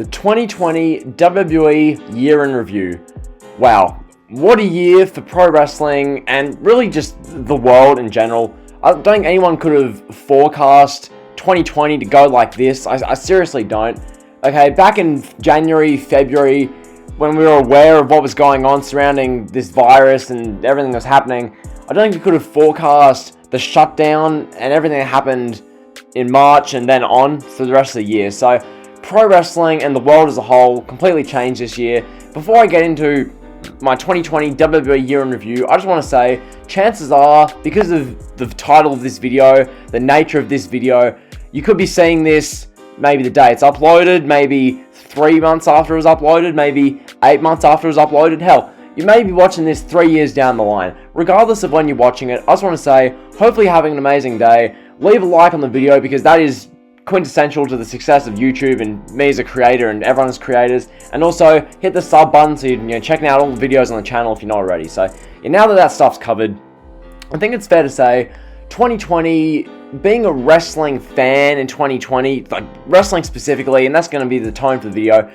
The 2020 WWE Year in Review. Wow, what a year for pro wrestling and really just the world in general. I don't think anyone could have forecast 2020 to go like this. I seriously don't. Okay, back in January, February, when we were aware of what was going on surrounding this virus and everything that was happening, I don't think we could have forecast the shutdown and everything that happened in March and then on for the rest of the year. So pro wrestling and the world as a whole completely changed this year. Before I get into my 2020 WWE Year in Review, I just want to say, chances are, because of the title of this video, the nature of this video, you could be seeing this maybe the day it's uploaded, maybe 3 months after it was uploaded, maybe 8 months after it was uploaded. Hell, you may be watching this 3 years down the line. Regardless of when you're watching it, I just want to say, hopefully you're having an amazing day. Leave a like on the video because that is quintessential to the success of YouTube and me as a creator and everyone as creators. And also hit the sub button so you're checking out all the videos on the channel if you're not already. So now that stuff's covered, I think it's fair to say 2020, being a wrestling fan in 2020, like wrestling specifically, and that's going to be the tone for the video,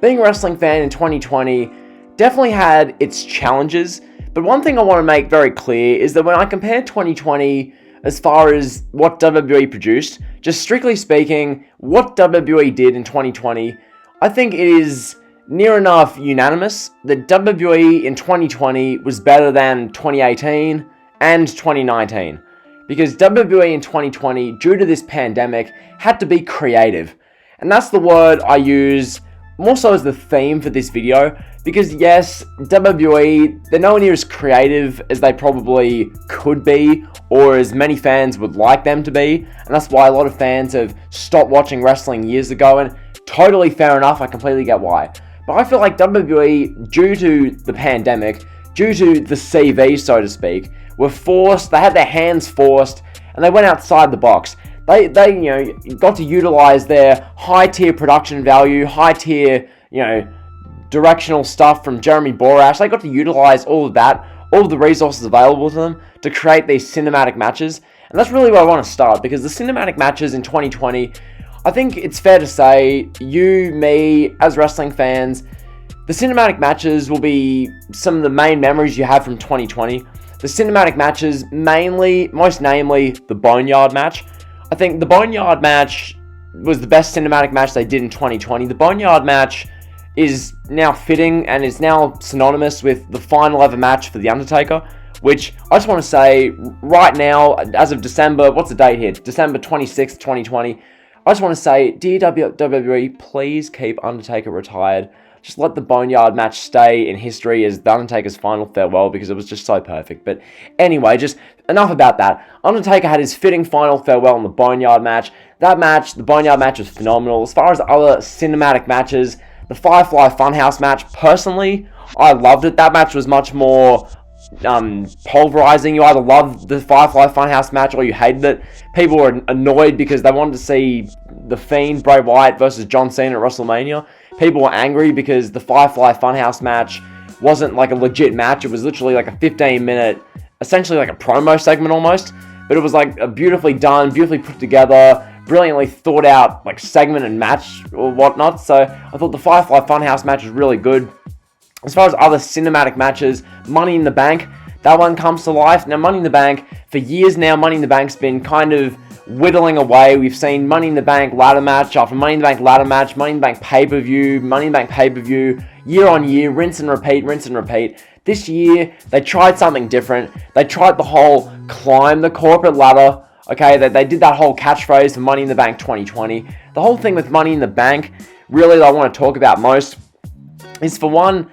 being a wrestling fan in 2020 definitely had its challenges. But one thing I want to make very clear is that when I compare 2020 as far as what WWE produced, just strictly speaking, what WWE did in 2020, I think it is near enough unanimous that WWE in 2020 was better than 2018 and 2019. Because WWE in 2020, due to this pandemic, had to be creative. And that's the word I use more so as the theme for this video. Because yes, WWE, they're nowhere near as creative as they probably could be, or as many fans would like them to be. And that's why a lot of fans have stopped watching wrestling years ago, and totally fair enough, I completely get why. But I feel like WWE, due to the pandemic, due to the CV, so to speak, were forced, they had their hands forced, and they went outside the box. They got to utilize their high-tier production value, high-tier, directional stuff from Jeremy Borash. They got to utilize all of that, all of the resources available to them to create these cinematic matches. And that's really where I want to start, because the cinematic matches in 2020, I think it's fair to say, you, me, as wrestling fans, the cinematic matches will be some of the main memories you have from 2020. The cinematic matches, most namely, the Boneyard match. I think the Boneyard match was the best cinematic match they did in 2020. The Boneyard match is now fitting and is now synonymous with the final ever match for The Undertaker, which I just want to say right now, as of December, what's the date here? December 26th, 2020. I just want to say, dear WWE, please keep Undertaker retired. Just let the Boneyard match stay in history as The Undertaker's final farewell, because it was just so perfect. But anyway, just enough about that. Undertaker had his fitting final farewell in the Boneyard match. That match, the Boneyard match, was phenomenal. As far as other cinematic matches, the Firefly Funhouse match, personally, I loved it. That match was much more pulverizing. You either loved the Firefly Funhouse match or you hated it. People were annoyed because they wanted to see The Fiend, Bray Wyatt versus John Cena at WrestleMania. People were angry because the Firefly Funhouse match wasn't like a legit match. It was literally like a 15-minute, essentially like a promo segment almost. But it was like a beautifully done, beautifully put together, brilliantly thought out like segment and match or whatnot. So I thought the Firefly Funhouse match was really good. As far as other cinematic matches, Money in the Bank, that one comes to life. Now Money in the Bank, for years now, Money in the Bank's been kind of whittling away. We've seen Money in the Bank ladder match after Money in the Bank ladder match, Money in the Bank pay-per-view, Money in the Bank pay-per-view, year on year, rinse and repeat, rinse and repeat. This year, they tried something different. They tried the whole climb the corporate ladder. Okay, they did that whole catchphrase for Money in the Bank 2020. The whole thing with Money in the Bank, really, that I want to talk about most, is for one,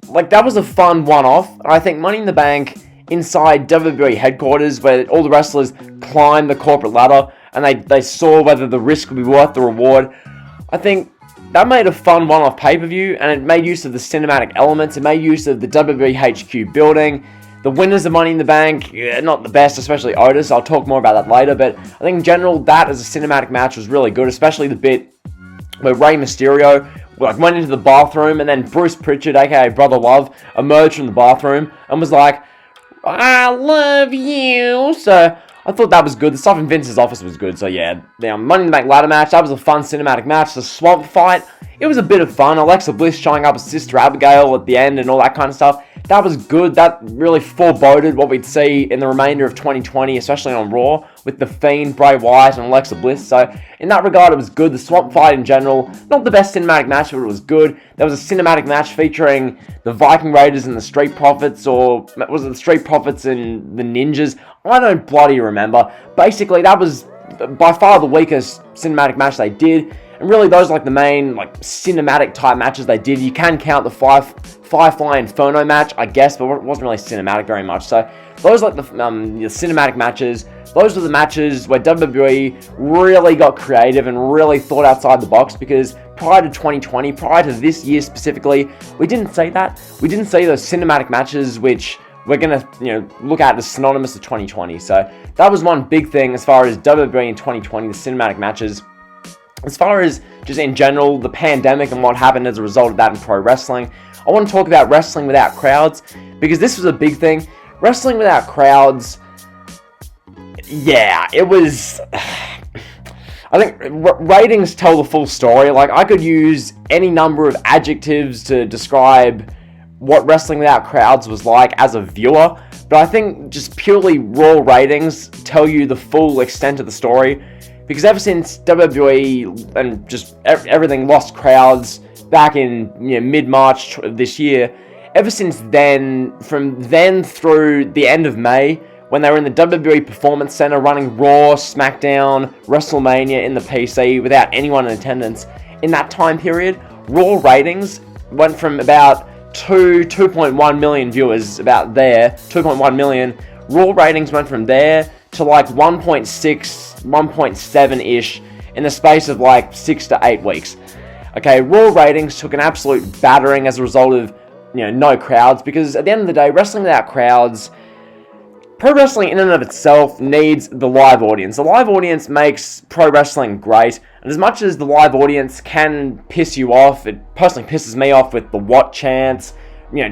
like, that was a fun one-off. I think Money in the Bank inside WWE headquarters, where all the wrestlers climbed the corporate ladder and they saw whether the risk would be worth the reward. I think that made a fun one-off pay-per-view, and it made use of the cinematic elements. It made use of the WWE HQ building. The winners of Money in the Bank, not the best, especially Otis. I'll talk more about that later, but I think in general, that as a cinematic match was really good, especially the bit where Rey Mysterio went into the bathroom, and then Bruce Pritchard, aka Brother Love, emerged from the bathroom and was like, I love you. So I thought that was good. The stuff in Vince's office was good. So yeah, Money in the Bank ladder match, that was a fun cinematic match. The swamp fight it was a bit of fun. Alexa Bliss showing up as Sister Abigail at the end and all that kind of stuff. That was good. That really foreboded what we'd see in the remainder of 2020, especially on Raw, with The Fiend, Bray Wyatt, and Alexa Bliss. So, in that regard, it was good. The swamp fight in general, not the best cinematic match, but it was good. There was a cinematic match featuring the Viking Raiders and the Street Profits, or was it the Street Profits and the Ninjas? I don't bloody remember. Basically, that was by far the weakest cinematic match they did. And really, those are like the main cinematic type matches they did. You can count the Firefly Inferno match, I guess, but it wasn't really cinematic very much. So those are like the cinematic matches. Those were the matches where WWE really got creative and really thought outside the box, because prior to 2020, prior to this year specifically, we didn't see that. We didn't see those cinematic matches which we're going to look at as synonymous to 2020. So that was one big thing as far as WWE in 2020, the cinematic matches. As far as just in general, the pandemic and what happened as a result of that in pro wrestling, I want to talk about wrestling without crowds, because this was a big thing. Wrestling without crowds, yeah, it was... I think ratings tell the full story. Like, I could use any number of adjectives to describe what wrestling without crowds was like as a viewer, but I think just purely raw ratings tell you the full extent of the story. Because ever since WWE and just everything lost crowds back in mid-March of this year, ever since then, from then through the end of May, when they were in the WWE Performance Center running Raw, Smackdown, WrestleMania in the PC without anyone in attendance, in that time period, Raw ratings went from about 2.1 million viewers, about there, 2.1 million. Raw ratings went from there to like 1.6, 1.7-ish in the space of like 6 to 8 weeks. Okay, Raw ratings took an absolute battering as a result of, no crowds, because at the end of the day, wrestling without crowds, pro wrestling in and of itself needs the live audience. The live audience makes pro wrestling great, and as much as the live audience can piss you off, it personally pisses me off with the what chants,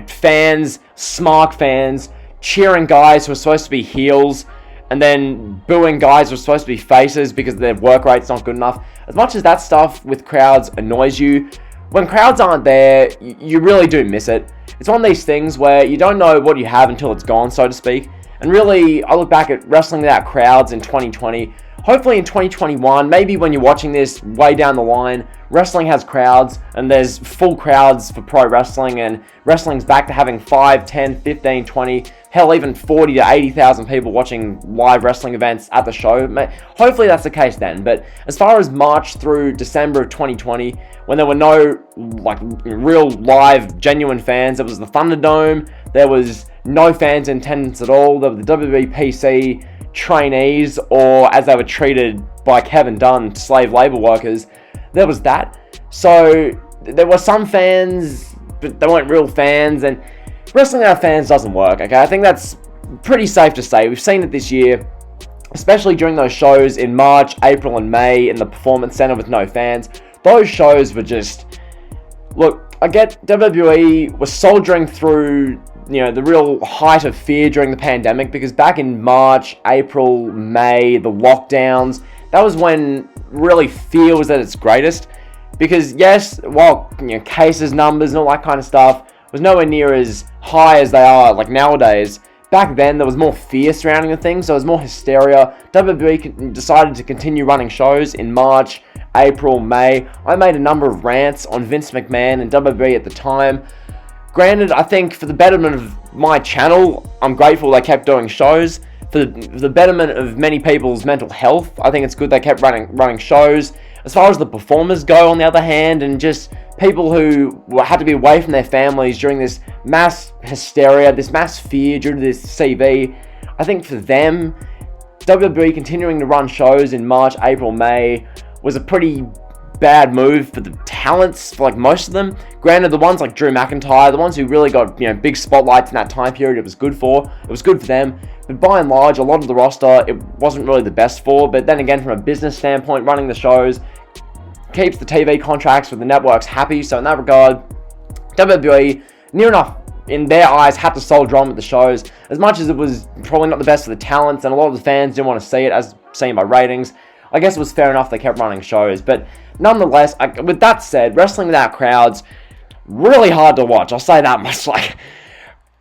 fans, smart fans, cheering guys who are supposed to be heels, and then booing guys who are supposed to be faces because their work rate's not good enough. As much as that stuff with crowds annoys you, when crowds aren't there, you really do miss it. It's one of these things where you don't know what you have until it's gone, so to speak. And really, I look back at wrestling without crowds in 2020. Hopefully in 2021, maybe when you're watching this way down the line, wrestling has crowds, and there's full crowds for pro wrestling, and wrestling's back to having 5, 10, 15, 20, hell, even 40 to 80,000 people watching live wrestling events at the show. Hopefully that's the case then. But as far as March through December of 2020, when there were no real live genuine fans, there was the Thunderdome, there was no fans in attendance at all, there were the WWE PC trainees, or as they were treated by Kevin Dunn, slave labor workers. There was that. So there were some fans, but they weren't real fans, and wrestling without fans doesn't work, okay? I think that's pretty safe to say. We've seen it this year, especially during those shows in March, April, and May in the Performance Center with no fans. Those shows were just... Look, I get WWE was soldiering through the real height of fear during the pandemic, because back in March, April, May, the lockdowns, that was when really fear was at its greatest. Because yes, while cases, numbers, and all that kind of stuff was nowhere near as high as they are like nowadays, back then there was more fear surrounding the thing, so there was more hysteria. WWE decided to continue running shows in March, April, May. I made a number of rants on Vince McMahon and WWE at the time. Granted, I think for the betterment of my channel, I'm grateful they kept doing shows. For the betterment of many people's mental health, I think it's good they kept running shows. As far as the performers go, on the other hand, and just people who had to be away from their families during this mass hysteria, this mass fear due to this CV, I think for them, WWE continuing to run shows in March, April, May was a pretty bad move for the talents, for most of them. Granted, the ones like Drew McIntyre, the ones who really got big spotlights in that time period, it was good for them. But by and large, a lot of the roster, it wasn't really the best for. But then again, from a business standpoint, running the shows keeps the TV contracts with the networks happy. So in that regard, WWE, near enough, in their eyes, had to soldier on with the shows. As much as it was probably not the best for the talents, and a lot of the fans didn't want to see it, as seen by ratings, I guess it was fair enough they kept running shows. But nonetheless, with that said, wrestling without crowds, really hard to watch. I'll say that much. Like,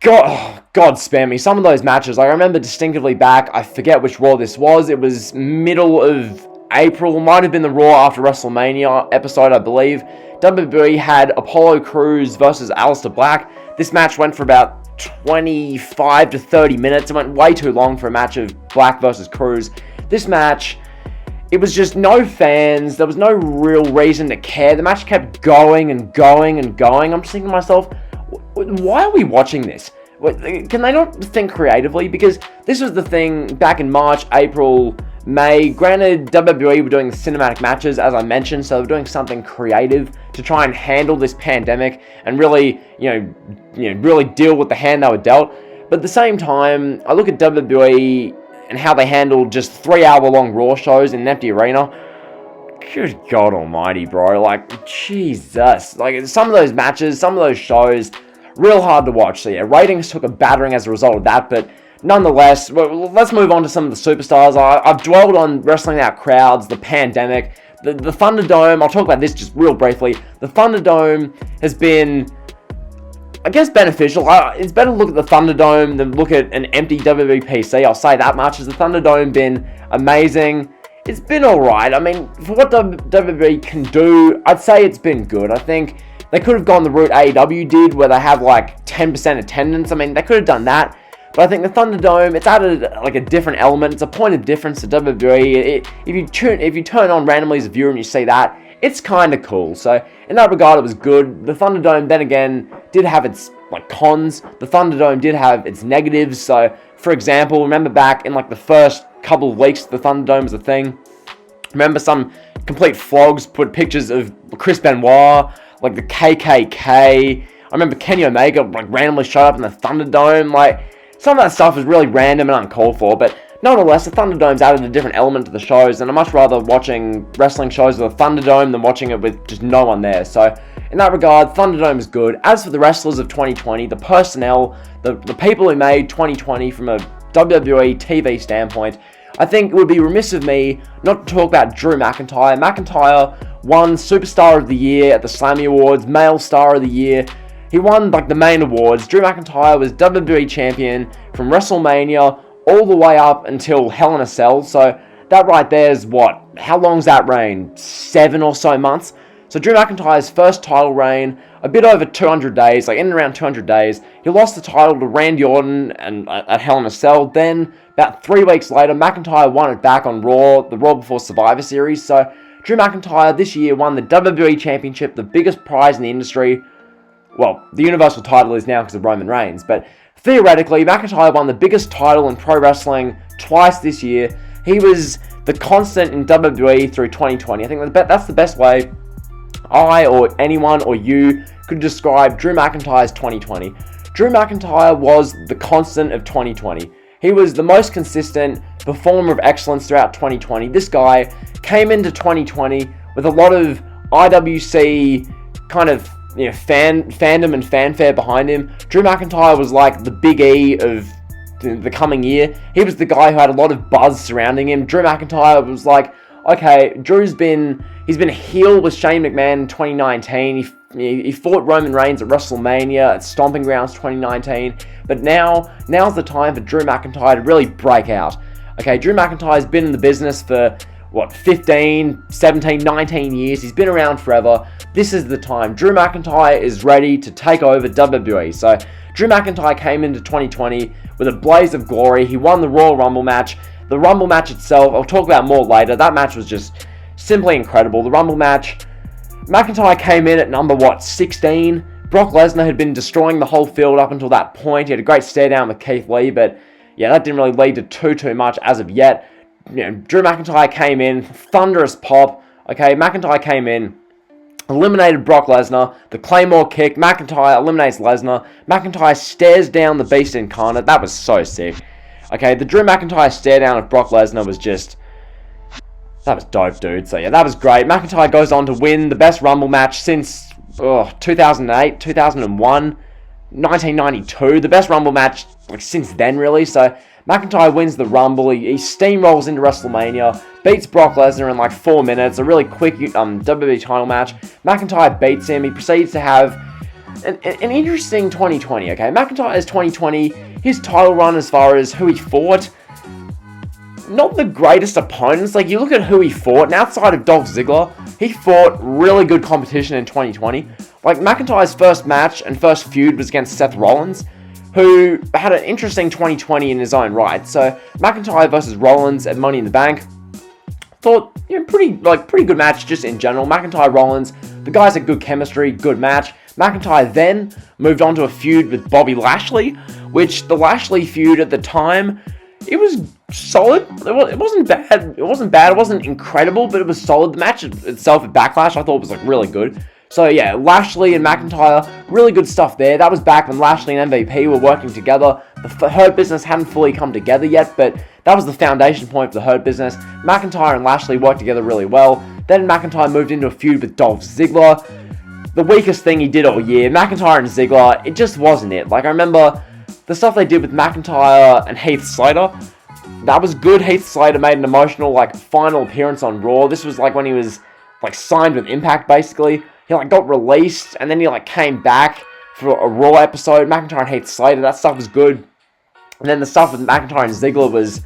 God spare me. Some of those matches, like, I remember distinctively back, I forget which Raw this was. It was middle of April. Might have been the Raw after WrestleMania episode, I believe. WWE had Apollo Crews versus Aleister Black. This match went for about 25 to 30 minutes. It went way too long for a match of Black versus Crews. This match, it was just no fans. There was no real reason to care. The match kept going and going and going. I'm just thinking to myself, why are we watching this? Can they not think creatively? Because this was the thing back in March, April, May. Granted, WWE were doing the cinematic matches, as I mentioned, so they were doing something creative to try and handle this pandemic and really, really deal with the hand they were dealt. But at the same time, I look at WWE and how they handled just 3-hour-long Raw shows in an empty arena. Good God almighty, bro. Like, Jesus. Like, some of those matches, some of those shows, real hard to watch. So yeah, ratings took a battering as a result of that, but nonetheless, let's move on to some of the superstars. I've dwelled on wrestling without crowds, the pandemic, the Thunderdome. I'll talk about this just real briefly. The Thunderdome has been, I guess, beneficial. It's better to look at the Thunderdome than look at an empty WWE PC. I'll say that much. Has the Thunderdome been amazing? It's been alright. I mean, for what WWE can do, I'd say it's been good. I think they could have gone the route AEW did, where they have like 10% attendance. I mean, they could have done that. But I think the Thunderdome, it's added like a different element. It's a point of difference to WWE. If you turn on randomly as a viewer and you see that, it's kind of cool. So in that regard, it was good. The Thunderdome, then again, did have its like cons. The Thunderdome did have its negatives. So for example, remember back in like the first couple of weeks, the Thunderdome was a thing. Remember some complete flogs put pictures of Chris Benoit, like the KKK. I remember Kenny Omega like randomly showed up in the Thunderdome. Like, some of that stuff was really random and uncalled for, but nonetheless, the Thunderdome's added a different element to the shows, and I'm much rather watching wrestling shows with a Thunderdome than watching it with just no one there. So in that regard, Thunderdome is good. As for the wrestlers of 2020, the personnel, the people who made 2020 from a WWE TV standpoint, I think it would be remiss of me not to talk about Drew McIntyre. McIntyre won Superstar of the Year at the Slammy Awards, Male Star of the Year. He won like the main awards. Drew McIntyre was WWE Champion from WrestleMania all the way up until Hell in a Cell. So that right there is what? How long's that reign? 7 or so months? So Drew McIntyre's first title reign, a bit over 200 days, like in and around 200 days. He lost the title to Randy Orton and at Hell in a Cell. Then, about 3 weeks later, McIntyre won it back on Raw, the Raw before Survivor Series. So Drew McIntyre this year won the WWE Championship, the biggest prize in the industry. Well, the Universal title is now because of Roman Reigns, but theoretically, McIntyre won the biggest title in pro wrestling twice this year. He was the constant in WWE through 2020. I think that's the best way I or anyone or you could describe Drew McIntyre's 2020. Drew McIntyre was the constant of 2020. He was the most consistent performer of excellence throughout 2020. This guy came into 2020 with a lot of IWC kind of fandom and fanfare behind him. Drew McIntyre was like the Big E of the coming year. He was the guy who had a lot of buzz surrounding him. Drew McIntyre was like, okay, he's been a heel with Shane McMahon in 2019. He fought Roman Reigns at WrestleMania, at Stomping Grounds 2019. But now's the time for Drew McIntyre to really break out. Okay, Drew McIntyre's been in the business for 15, 17, 19 years. He's been around forever. This is the time. Drew McIntyre is ready to take over WWE. So Drew McIntyre came into 2020 with a blaze of glory. He won the Royal Rumble match. The Rumble match itself, I'll talk about more later. That match was just simply incredible. The Rumble match, McIntyre came in at number 16. Brock Lesnar had been destroying the whole field up until that point. He had a great stare down with Keith Lee, but yeah, that didn't really lead to too much as of yet. Drew McIntyre came in, thunderous pop. Okay, McIntyre came in, eliminated Brock Lesnar, the Claymore kick, McIntyre eliminates Lesnar, McIntyre stares down the Beast Incarnate. That was so sick. Okay, the Drew McIntyre stare down of Brock Lesnar was just, that was dope, dude. So yeah, that was great. McIntyre goes on to win the best Rumble match since 2008, 2001, 1992. The best Rumble match since then, really. So McIntyre wins the Rumble. He steamrolls into WrestleMania, beats Brock Lesnar in like 4 minutes, a really quick WWE title match. McIntyre beats him. He proceeds to have an interesting 2020, okay? McIntyre's 2020, his title run as far as who he fought, not the greatest opponents. Like, you look at who he fought, and outside of Dolph Ziggler, he fought really good competition in 2020. Like, McIntyre's first match and first feud was against Seth Rollins, who had an interesting 2020 in his own right. So, McIntyre versus Rollins at Money in the Bank, thought, pretty good match just in general. McIntyre, Rollins, the guys had good chemistry, good match. McIntyre then moved on to a feud with Bobby Lashley, which the Lashley feud at the time, it was solid. It wasn't bad. It wasn't incredible, but it was solid. The match itself at Backlash, I thought was really good. So yeah, Lashley and McIntyre, really good stuff there. That was back when Lashley and MVP were working together. The Hurt Business hadn't fully come together yet, but that was the foundation point for the Hurt Business. McIntyre and Lashley worked together really well. Then McIntyre moved into a feud with Dolph Ziggler. The weakest thing he did all year, McIntyre and Ziggler, it just wasn't it. Like, I remember the stuff they did with McIntyre and Heath Slater, that was good. Heath Slater made an emotional, final appearance on Raw. This was, when he was, signed with Impact, basically. He, got released, and then he, came back for a Raw episode. McIntyre and Heath Slater, that stuff was good. And then the stuff with McIntyre and Ziggler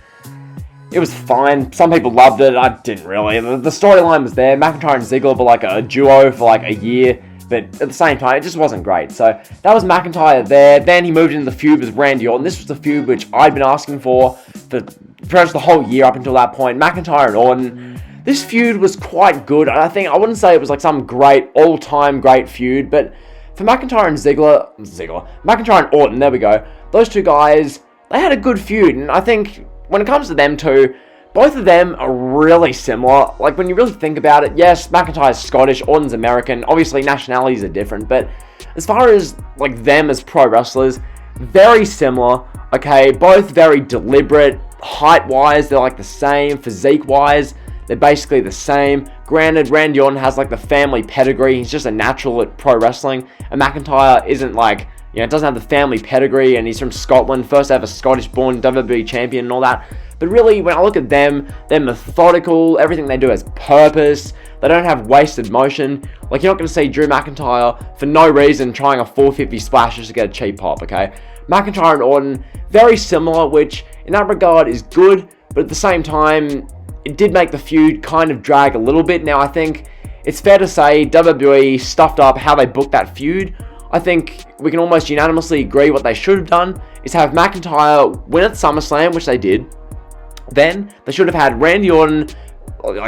it was fine. Some people loved it. I didn't really. The storyline was there. McIntyre and Ziggler were, a duo for, a year. But at the same time, it just wasn't great. So that was McIntyre there. Then he moved into the feud with Randy Orton. This was the feud which I'd been asking for pretty much the whole year up until that point. McIntyre and Orton. This feud was quite good. I wouldn't say it was some great, all-time great feud. But for McIntyre and McIntyre and Orton, there we go. Those two guys, they had a good feud. And I think when it comes to them two, both of them are really similar. When you really think about it, yes, McIntyre's Scottish, Orton's American. Obviously, nationalities are different, but as far as, them as pro wrestlers, very similar, okay? Both very deliberate. Height-wise, they're, the same. Physique-wise, they're basically the same. Granted, Randy Orton has, the family pedigree. He's just a natural at pro wrestling. And McIntyre isn't, doesn't have the family pedigree, and he's from Scotland, first ever Scottish-born WWE champion and all that. But really, when I look at them, they're methodical. Everything they do has purpose. They don't have wasted motion. You're not going to see Drew McIntyre for no reason trying a 450 splash just to get a cheap pop, okay? McIntyre and Orton, very similar, which in that regard is good. But at the same time, it did make the feud kind of drag a little bit. Now, I think it's fair to say WWE stuffed up how they booked that feud. I think we can almost unanimously agree what they should have done is have McIntyre win at SummerSlam, which they did. Then they should have had Randy Orton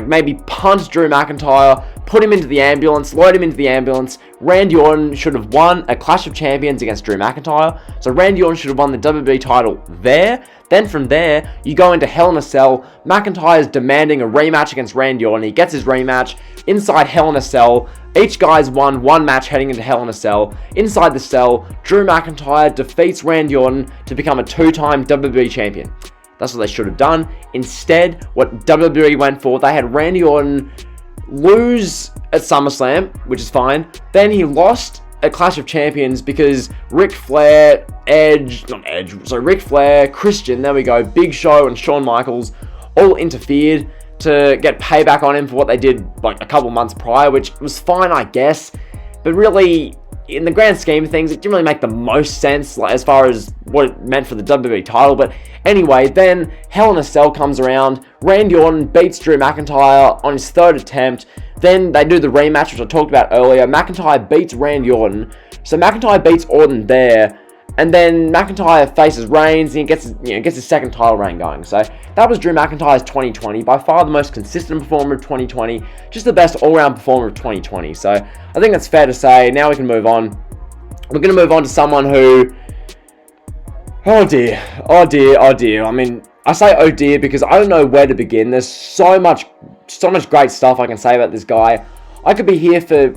maybe punt Drew McIntyre, put him into the ambulance, load him into the ambulance. Randy Orton should have won a Clash of Champions against Drew McIntyre. So Randy Orton should have won the WWE title there. Then from there, you go into Hell in a Cell. McIntyre's demanding a rematch against Randy Orton. He gets his rematch inside Hell in a Cell. Each guy's won one match heading into Hell in a Cell. Inside the cell, Drew McIntyre defeats Randy Orton to become a 2-time WWE champion. That's what they should have done. Instead, what WWE went for, they had Randy Orton lose at SummerSlam, which is fine. Then he lost at Clash of Champions because Ric Flair, Christian, there we go, Big Show and Shawn Michaels all interfered to get payback on him for what they did a couple months prior, which was fine, I guess. But really, in the grand scheme of things, it didn't really make the most sense as far as what it meant for the WWE title. But anyway, then Hell in a Cell comes around. Randy Orton beats Drew McIntyre on his third attempt. Then they do the rematch, which I talked about earlier. McIntyre beats Randy Orton. So McIntyre beats Orton there. And then McIntyre faces Reigns, and he gets his second title reign going. So that was Drew McIntyre's 2020. By far the most consistent performer of 2020. Just the best all-round performer of 2020. So I think that's fair to say. Now we can move on. We're going to move on to someone who... Oh dear. I mean, I say oh dear because I don't know where to begin. There's so much great stuff I can say about this guy. I could be here for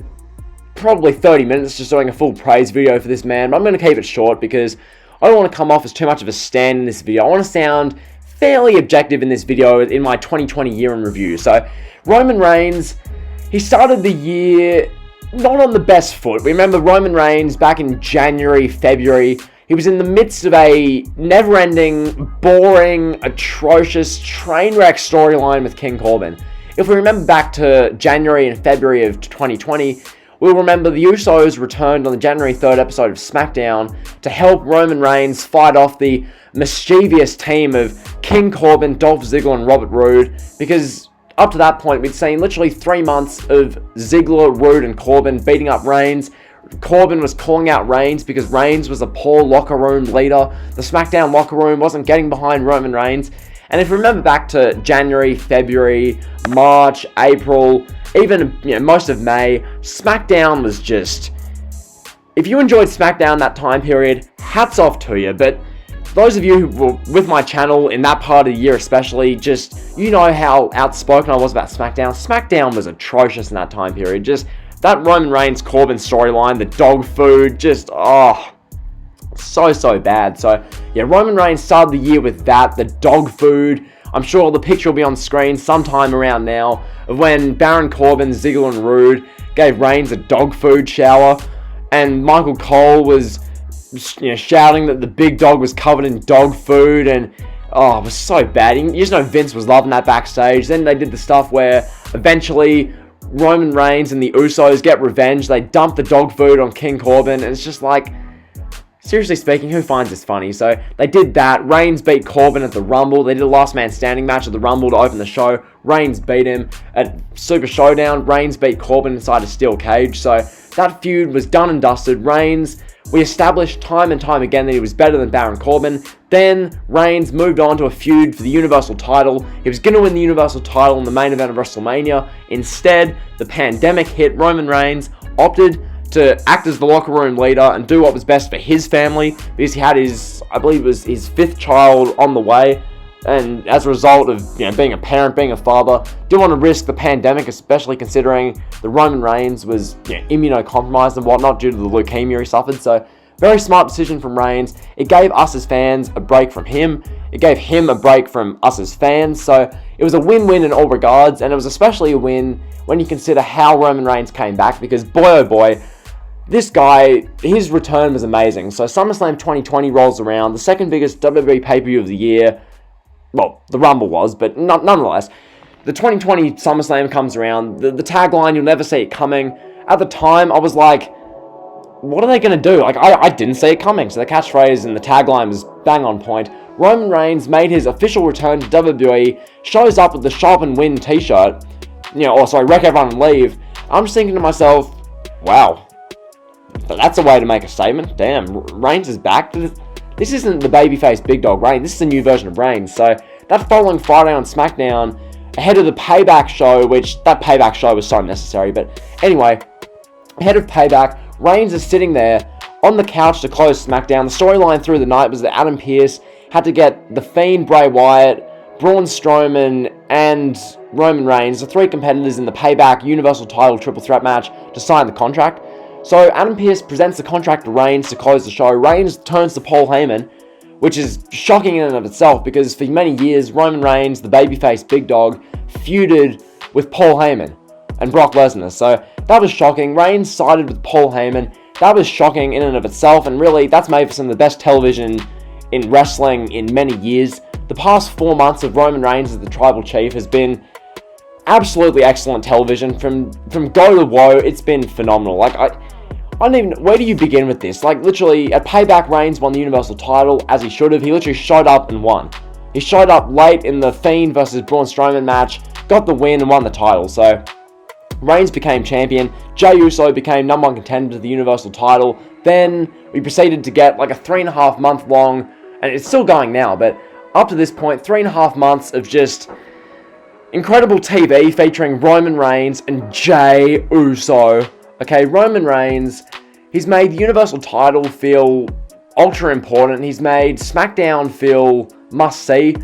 probably 30 minutes just doing a full praise video for this man, but I'm going to keep it short because I don't want to come off as too much of a stand in this video. I want to sound fairly objective in this video in my 2020 year in review. So, Roman Reigns, he started the year not on the best foot. We remember Roman Reigns back in January, February, He was in the midst of a never-ending, boring, atrocious, train wreck storyline with King Corbin. If we remember back to January and February of 2020, we'll remember the Usos returned on the January 3rd episode of Smackdown to help Roman Reigns fight off the mischievous team of King Corbin, Dolph Ziggler, and Robert Roode, because up to that point, we'd seen literally 3 months of Ziggler, Roode, and Corbin beating up Reigns. Corbin was calling out Reigns because Reigns was a poor locker room leader. The SmackDown locker room wasn't getting behind Roman Reigns. And if you remember back to January, February, March, April, even most of May, SmackDown was just... If you enjoyed SmackDown that time period, hats off to you. But those of you who were with my channel in that part of the year especially, just, you know how outspoken I was about SmackDown. SmackDown was atrocious in that time period. Just that Roman Reigns Corbin storyline, the dog food, just, so bad. So, yeah, Roman Reigns started the year with that, the dog food. I'm sure the picture will be on screen sometime around now of when Baron Corbin, Ziggler, and Roode gave Reigns a dog food shower, and Michael Cole was, shouting that the big dog was covered in dog food, and it was so bad. You just know Vince was loving that backstage. Then they did the stuff where eventually Roman Reigns and the Usos get revenge. They dump the dog food on King Corbin, and it's just like, seriously speaking, who finds this funny? So they did that. Reigns beat Corbin at the Rumble. They did a last man standing match at the Rumble to open the show. Reigns beat him at Super Showdown. Reigns beat Corbin inside a steel cage. So that feud was done and dusted. Reigns, we established time and time again that he was better than Baron Corbin. Then Reigns moved on to a feud for the Universal title. He was going to win the Universal title in the main event of WrestleMania. Instead, the pandemic hit. Roman Reigns opted to act as the locker room leader and do what was best for his family, because he had his, I believe it was his 5th child on the way, and as a result of being a parent, being a father, didn't want to risk the pandemic, especially considering the Roman Reigns was immunocompromised and whatnot due to the leukemia he suffered. So very smart decision from Reigns. It gave us as fans a break from him. It gave him a break from us as fans. So it was a win-win in all regards, and it was especially a win when you consider how Roman Reigns came back, because boy oh boy, this guy, his return was amazing. So SummerSlam 2020 rolls around, the second biggest WWE pay-per-view of the year. Well, the Rumble was, but nonetheless, the 2020 SummerSlam comes around. The tagline, you'll never see it coming. At the time, I was like, what are they going to do? Like, I didn't see it coming. So the catchphrase and the tagline was bang on point. Roman Reigns made his official return to WWE, shows up with the Shop and Win t-shirt, wreck everyone and leave. I'm just thinking to myself, wow, that's a way to make a statement. Damn, Reigns is back. This isn't the babyface big dog Reigns. This is a new version of Reigns. So that following Friday on SmackDown, ahead of the Payback show, which that Payback show was so necessary. But anyway, ahead of Payback, Reigns is sitting there on the couch to close SmackDown. The storyline through the night was that Adam Pearce had to get the Fiend, Bray Wyatt, Braun Strowman, and Roman Reigns, the 3 competitors in the Payback Universal title triple threat match, to sign the contract. So Adam Pearce presents the contract to Reigns to close the show. Reigns turns to Paul Heyman, which is shocking in and of itself, because for many years, Roman Reigns, the babyface big dog, feuded with Paul Heyman and Brock Lesnar. So that was shocking. Reigns sided with Paul Heyman. That was shocking in and of itself, and really, that's made for some of the best television in wrestling in many years. The past 4 months of Roman Reigns as the Tribal Chief has been absolutely excellent television. From go to woe, it's been phenomenal. Like, I don't even... Where do you begin with this? Like, literally, at Payback, Reigns won the Universal title, as he should have. He literally showed up and won. He showed up late in the Fiend versus Braun Strowman match, got the win, and won the title. So, Reigns became champion. Jey Uso became number 1 contender to the Universal title. Then, we proceeded to get, like, a 3.5 month long... And it's still going now, but up to this point, 3.5 months of just incredible TV featuring Roman Reigns and Jey Uso. Okay, Roman Reigns, he's made the Universal title feel ultra important. He's made SmackDown feel must-see,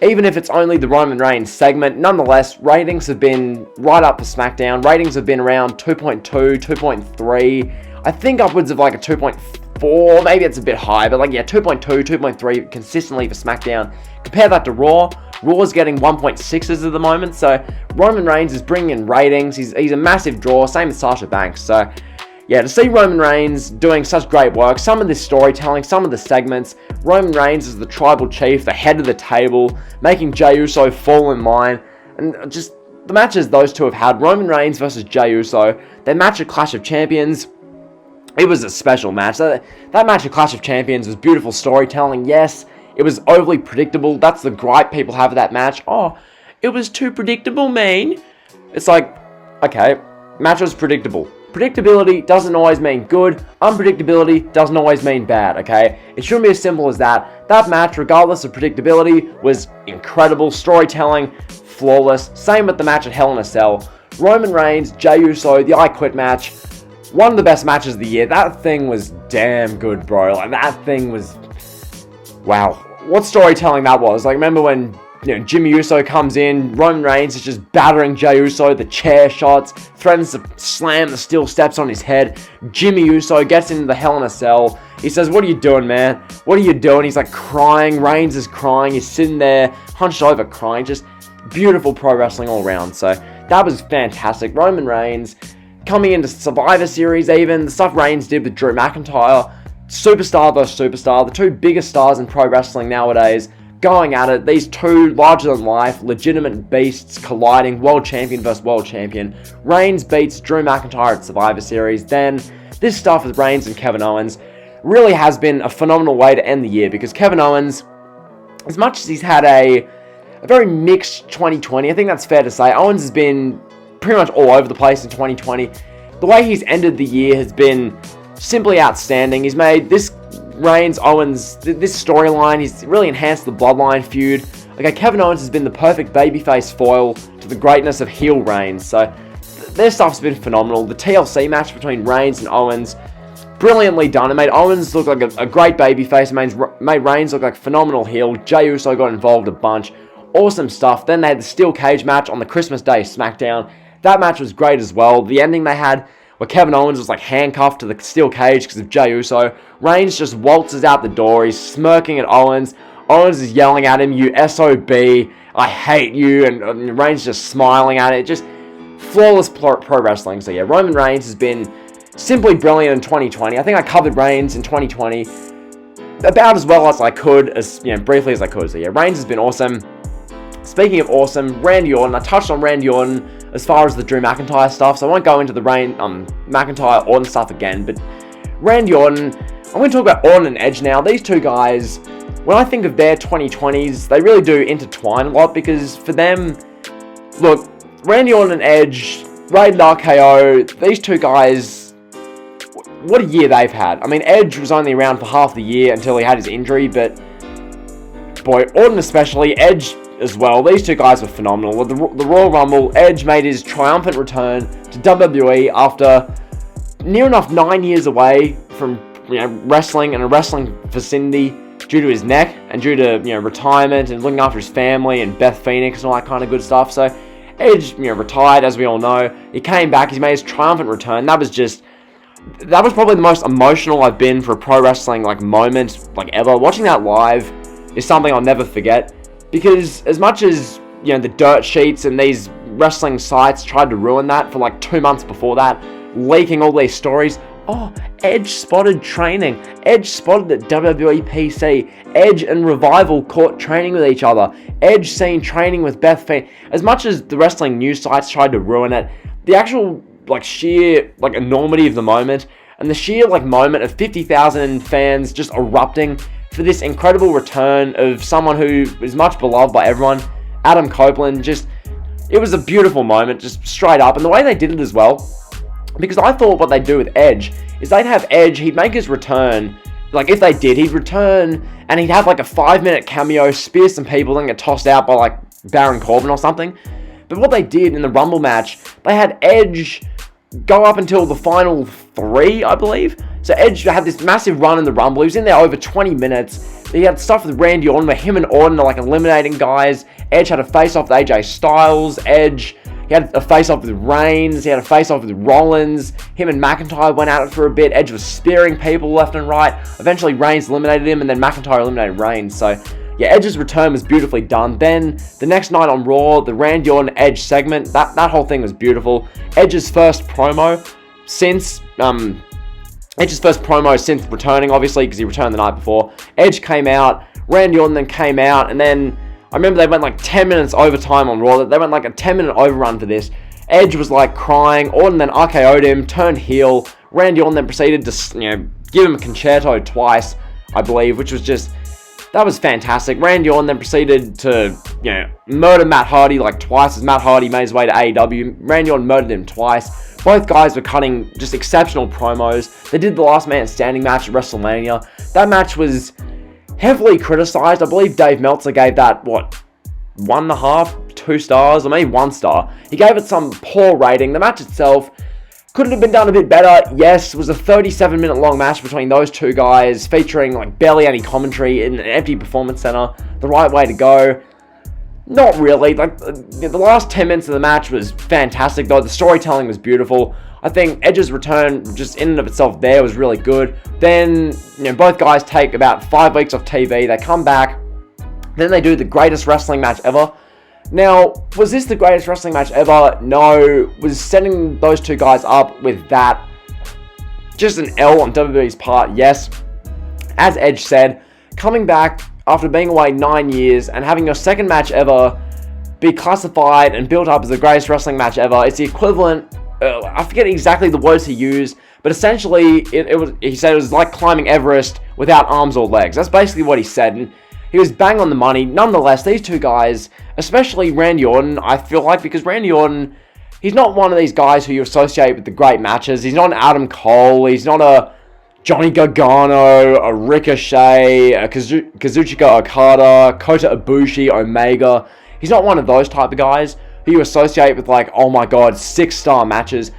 even if it's only the Roman Reigns segment. Nonetheless, ratings have been right up for SmackDown. Ratings have been around 2.2, 2.3, I think upwards of like a 2.4, maybe it's a bit high, but like, yeah, 2.2, 2.3 consistently for SmackDown. Compare that to Raw. Raw's getting 1.6s at the moment, so Roman Reigns is bringing in ratings. He's a massive draw, same as Sasha Banks. So yeah, to see Roman Reigns doing such great work, some of this storytelling, some of the segments, Roman Reigns as the tribal chief, the head of the table, making Jey Uso fall in line, and just the matches those two have had, Roman Reigns versus Jey Uso, their match at Clash of Champions, it was a special match. That match at Clash of Champions was beautiful storytelling, yes, it was overly predictable, that's the gripe people have with that match, oh, it was too predictable, man. It's like, okay, match was predictable. Predictability doesn't always mean good. Unpredictability doesn't always mean bad, okay? It shouldn't be as simple as that. That match, regardless of predictability, was incredible. Storytelling, flawless. Same with the match at Hell in a Cell. Roman Reigns, Jey Uso, the I Quit match. One of the best matches of the year. That thing was damn good, bro. Like, that thing was... wow. What storytelling that was. Like, remember when... Jimmy Uso comes in, Roman Reigns is just battering Jey Uso, the chair shots, threatens to slam the steel steps on his head. Jimmy Uso gets into the Hell in a Cell. He says, what are you doing, man? What are you doing? He's like crying, Reigns is crying, he's sitting there, hunched over crying, just beautiful pro wrestling all around. So that was fantastic. Roman Reigns coming into Survivor Series even, the stuff Reigns did with Drew McIntyre, superstar versus superstar, the two biggest stars in pro wrestling nowadays, going at it, these two larger-than-life, legitimate beasts colliding, world champion versus world champion. Reigns beats Drew McIntyre at Survivor Series. Then, this stuff with Reigns and Kevin Owens really has been a phenomenal way to end the year, because Kevin Owens, as much as he's had a very mixed 2020, I think that's fair to say, Owens has been pretty much all over the place in 2020. The way he's ended the year has been simply outstanding. He's made this Reigns, Owens, this storyline, he's really enhanced the Bloodline feud. Okay, Kevin Owens has been the perfect babyface foil to the greatness of heel Reigns, so their stuff's been phenomenal. The TLC match between Reigns and Owens, brilliantly done. It made Owens look like a great babyface, it made Reigns look like a phenomenal heel. Jey Uso got involved a bunch. Awesome stuff. Then they had the steel cage match on the Christmas Day Smackdown. That match was great as well. The ending they had, where Kevin Owens was like handcuffed to the steel cage because of Jey Uso. Reigns just waltzes out the door. He's smirking at Owens. Owens is yelling at him, "You SOB, I hate you," and Reigns just smiling at it. Just flawless pro wrestling. So yeah, Roman Reigns has been simply brilliant in 2020. I think I covered Reigns in 2020 about as well as I could, as briefly as I could. So yeah, Reigns has been awesome. Speaking of awesome, Randy Orton. I touched on Randy Orton as far as the Drew McIntyre stuff, so I won't go into the McIntyre Orton stuff again, but Randy Orton, I'm going to talk about Orton and Edge now. These two guys, when I think of their 2020s, they really do intertwine a lot, because for them, look, Randy Orton and Edge, Rated RKO, these two guys, what a year they've had. I mean, Edge was only around for half the year until he had his injury, but boy, Orton especially, Edge as well. These two guys were phenomenal. With the Royal Rumble, Edge made his triumphant return to WWE after near enough 9 years away from wrestling in a wrestling vicinity due to his neck and due to retirement and looking after his family and Beth Phoenix and all that kind of good stuff. So Edge retired, as we all know. He came back. He's made his triumphant return. That was probably the most emotional I've been for a pro wrestling moment ever. Watching that live is something I'll never forget. Because as much as, the dirt sheets and these wrestling sites tried to ruin that for 2 months before that, leaking all these stories, oh, Edge spotted training, Edge spotted at WWE PC, Edge and Revival caught training with each other, Edge seen training with Beth Phoenix. As much as the wrestling news sites tried to ruin it, the actual, sheer, enormity of the moment, and the sheer, moment of 50,000 fans just erupting for this incredible return of someone who is much beloved by everyone, Adam Copeland. It was a beautiful moment, just straight up. And the way they did it as well, because I thought what they'd do with Edge is they'd have Edge, he'd make his return, if they did, he'd return and he'd have a 5-minute cameo, spear some people, then get tossed out by Baron Corbin or something. But what they did in the Rumble match, they had Edge go up until the final 3, I believe. So Edge had this massive run in the Rumble. He was in there over 20 minutes. He had stuff with Randy Orton where him and Orton are eliminating guys. Edge had a face-off with AJ Styles. Edge, he had a face-off with Reigns. He had a face-off with Rollins. Him and McIntyre went at it for a bit. Edge was spearing people left and right. Eventually Reigns eliminated him, and then McIntyre eliminated Reigns. So yeah, Edge's return was beautifully done. Then the next night on Raw, the Randy Orton Edge segment, that whole thing was beautiful. Edge's first promo, since Edge's first promo since returning, obviously, because he returned the night before. Edge came out, Randy Orton then came out, and then I remember they went like 10 minutes overtime on Raw. They went like a 10-minute overrun for this. Edge was like crying. Orton then RKO'd him, turned heel. Randy Orton then proceeded to, give him a concerto twice, I believe, which was just, that was fantastic. Randy Orton then proceeded to, murder Matt Hardy like twice as Matt Hardy made his way to AEW. Randy Orton murdered him twice. Both guys were cutting just exceptional promos. They did the last man standing match at WrestleMania. That match was heavily criticized. I believe Dave Meltzer gave that, 1.5, 2 stars, or maybe 1 star. He gave it some poor rating. The match itself could have been done a bit better. Yes, it was a 37-minute long match between those two guys, featuring like barely any commentary in an empty performance center. The right way to go. Not really. Like, the last 10 minutes of the match was fantastic, though. The storytelling was beautiful. I think Edge's return, just in and of itself there, was really good. Then, both guys take about 5 weeks off TV. They come back. Then they do the greatest wrestling match ever. Now, was this the greatest wrestling match ever? No. Was setting those two guys up with that just an L on WWE's part? Yes. As Edge said, coming back after being away 9 years and having your second match ever be classified and built up as the greatest wrestling match ever, it's the equivalent, I forget exactly the words he used, but essentially, he said it was like climbing Everest without arms or legs. That's basically what he said, and he was bang on the money. Nonetheless, these two guys, especially Randy Orton, I feel like, because Randy Orton, he's not one of these guys who you associate with the great matches. He's not an Adam Cole. He's not a Johnny Gargano, a Ricochet, a Kazuchika Okada, Kota Ibushi, Omega. He's not one of those type of guys who you associate with, like, oh my god, 6-star matches.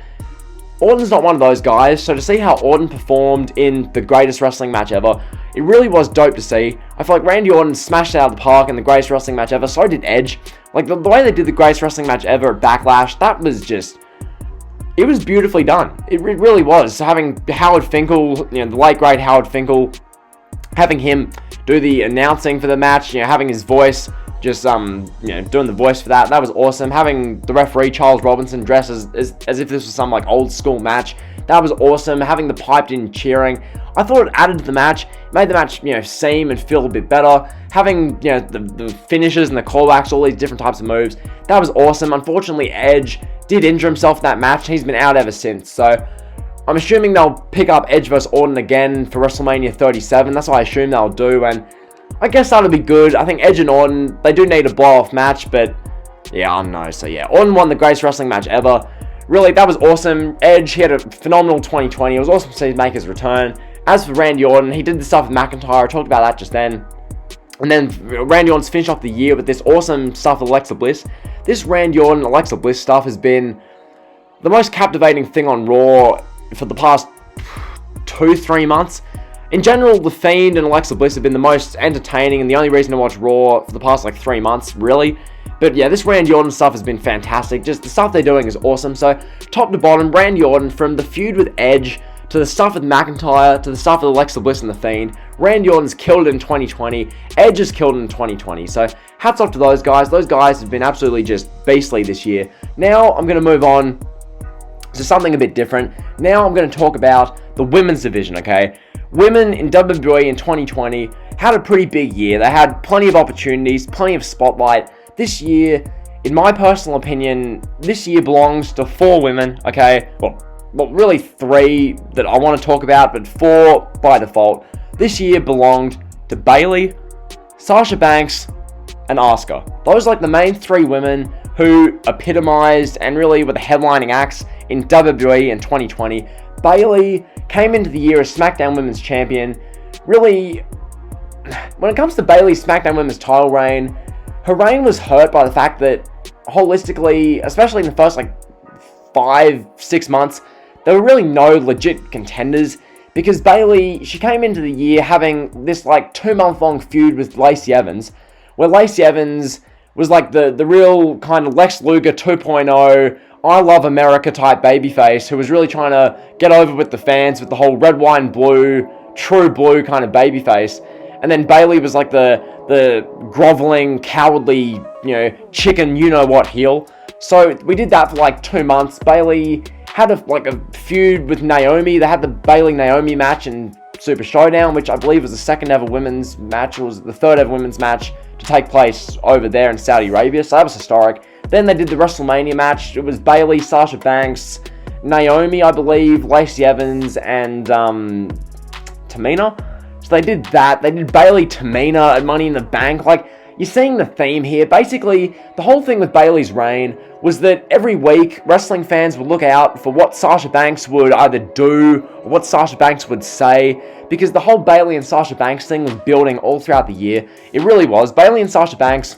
Orton's not one of those guys, so to see how Orton performed in the greatest wrestling match ever, it really was dope to see. I feel like Randy Orton smashed it out of the park in the greatest wrestling match ever, so did Edge. Like, the way they did the greatest wrestling match ever at Backlash, that was just, it was beautifully done. It really was. Having Howard Finkel, the late great Howard Finkel, having him do the announcing for the match, having his voice, just, doing the voice for that was awesome. Having the referee, Charles Robinson, dress as if this was some, like, old school match, that was awesome. Having the piped in cheering, I thought it added to the match, made the match, seem and feel a bit better. Having, the finishes and the callbacks, all these different types of moves, that was awesome. Unfortunately, Edge did injure himself in that match, and he's been out ever since, so I'm assuming they'll pick up Edge vs. Orton again for WrestleMania 37, that's what I assume they'll do, and I guess that'll be good. I think Edge and Orton, they do need a blow-off match, but yeah, I don't know. So yeah, Orton won the greatest wrestling match ever. Really, that was awesome. Edge, he had a phenomenal 2020. It was awesome to see him make his return. As for Randy Orton, he did the stuff with McIntyre. I talked about that just then. And then Randy Orton's finished off the year with this awesome stuff with Alexa Bliss. This Randy Orton, Alexa Bliss stuff has been the most captivating thing on Raw for the past 2-3 months. In general, The Fiend and Alexa Bliss have been the most entertaining and the only reason to watch Raw for the past, 3 months, really. But yeah, this Randy Orton stuff has been fantastic. Just the stuff they're doing is awesome. So, top to bottom, Randy Orton, from the feud with Edge, to the stuff with McIntyre, to the stuff with Alexa Bliss and The Fiend, Randy Orton's killed it in 2020, Edge has killed it in 2020. So, hats off to those guys. Those guys have been absolutely just beastly this year. Now, I'm going to move on to something a bit different. Now, I'm going to talk about the women's division, okay? Women in WWE in 2020 had a pretty big year. They had plenty of opportunities, plenty of spotlight. This year, in my personal opinion, this year belongs to 4 women, okay? Well, really 3 that I want to talk about, but 4 by default. This year belonged to Bayley, Sasha Banks, and Asuka. Those are like the main 3 women who epitomized and really were the headlining acts in WWE in 2020. Bayley came into the year as SmackDown Women's Champion. Really, when it comes to Bayley's SmackDown Women's title reign, her reign was hurt by the fact that, holistically, especially in the first 5-6 months, there were really no legit contenders, because Bayley, she came into the year having this 2-month-long feud with Lacey Evans, where Lacey Evans was the real kind of Lex Luger 2.0, I Love America type babyface who was really trying to get over with the fans with the whole red, white, and blue, true blue kind of babyface. And then Bayley was the groveling, cowardly, chicken you-know-what heel. So we did that for 2 months. Bayley had a feud with Naomi. They had the Bayley-Naomi match in Super Showdown, which I believe was the second ever women's match, or was the third ever women's match to take place over there in Saudi Arabia, so that was historic. Then they did the WrestleMania match. It was Bayley, Sasha Banks, Naomi, I believe, Lacey Evans, and Tamina. So they did that. They did Bayley, Tamina, and Money in the Bank. Like, you're seeing the theme here. Basically, the whole thing with Bayley's reign was that every week, wrestling fans would look out for what Sasha Banks would either do or what Sasha Banks would say, because the whole Bayley and Sasha Banks thing was building all throughout the year. It really was. Bayley and Sasha Banks,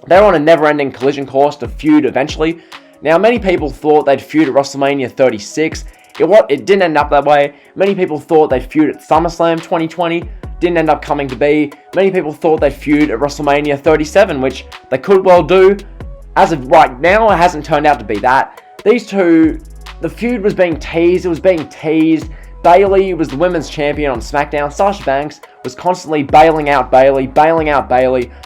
they were on a never-ending collision course to feud eventually. Now, many people thought they'd feud at WrestleMania 36. It didn't end up that way. Many people thought they'd feud at SummerSlam 2020. Didn't end up coming to be. Many people thought they'd feud at WrestleMania 37, which they could well do. As of right now, it hasn't turned out to be that. These two, the feud was being teased. It was being teased. Bayley was the women's champion on SmackDown. Sasha Banks was constantly bailing out Bayley.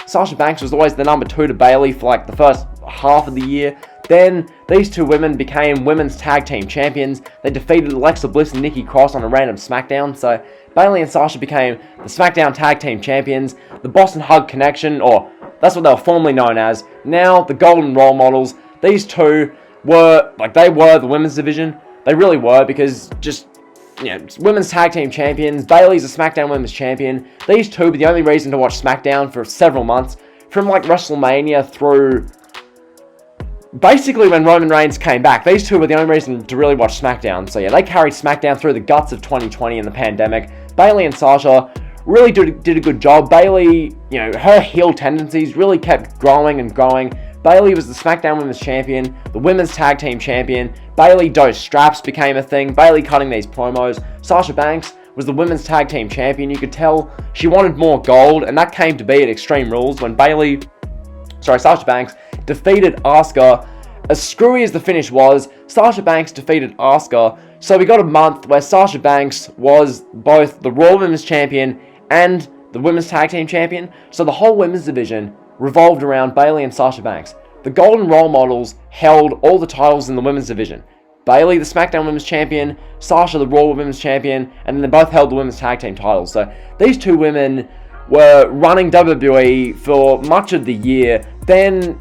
Sasha Banks was always the number 2 to Bayley for like the first half of the year. Then these two women became women's tag team champions. They defeated Alexa Bliss and Nikki Cross on a random SmackDown. So Bayley and Sasha became the SmackDown tag team champions. The Boston Hug Connection, or that's what they were formerly known as. Now the Golden Role Models. These two were the women's division. They really were, because just, women's tag team champions. Bayley's a SmackDown women's champion. These two were the only reason to watch SmackDown for several months. From like WrestleMania through basically when Roman Reigns came back. These two were the only reason to really watch SmackDown. So yeah, they carried SmackDown through the guts of 2020 and the pandemic. Bayley and Sasha really did a good job. Bayley, her heel tendencies really kept growing and growing. Bayley was the SmackDown Women's Champion, the Women's Tag Team Champion. Bayley dosed straps became a thing. Bayley cutting these promos. Sasha Banks was the Women's Tag Team Champion. You could tell she wanted more gold, and that came to be at Extreme Rules when Sasha Banks defeated Asuka. As screwy as the finish was, Sasha Banks defeated Asuka. So we got a month where Sasha Banks was both the Raw Women's Champion and the Women's Tag Team Champion. So the whole women's division revolved around Bayley and Sasha Banks. The Golden Role Models held all the titles in the women's division. Bayley, the SmackDown Women's Champion, Sasha, the Raw Women's Champion, and then they both held the Women's Tag Team titles. So these two women were running WWE for much of the year. Then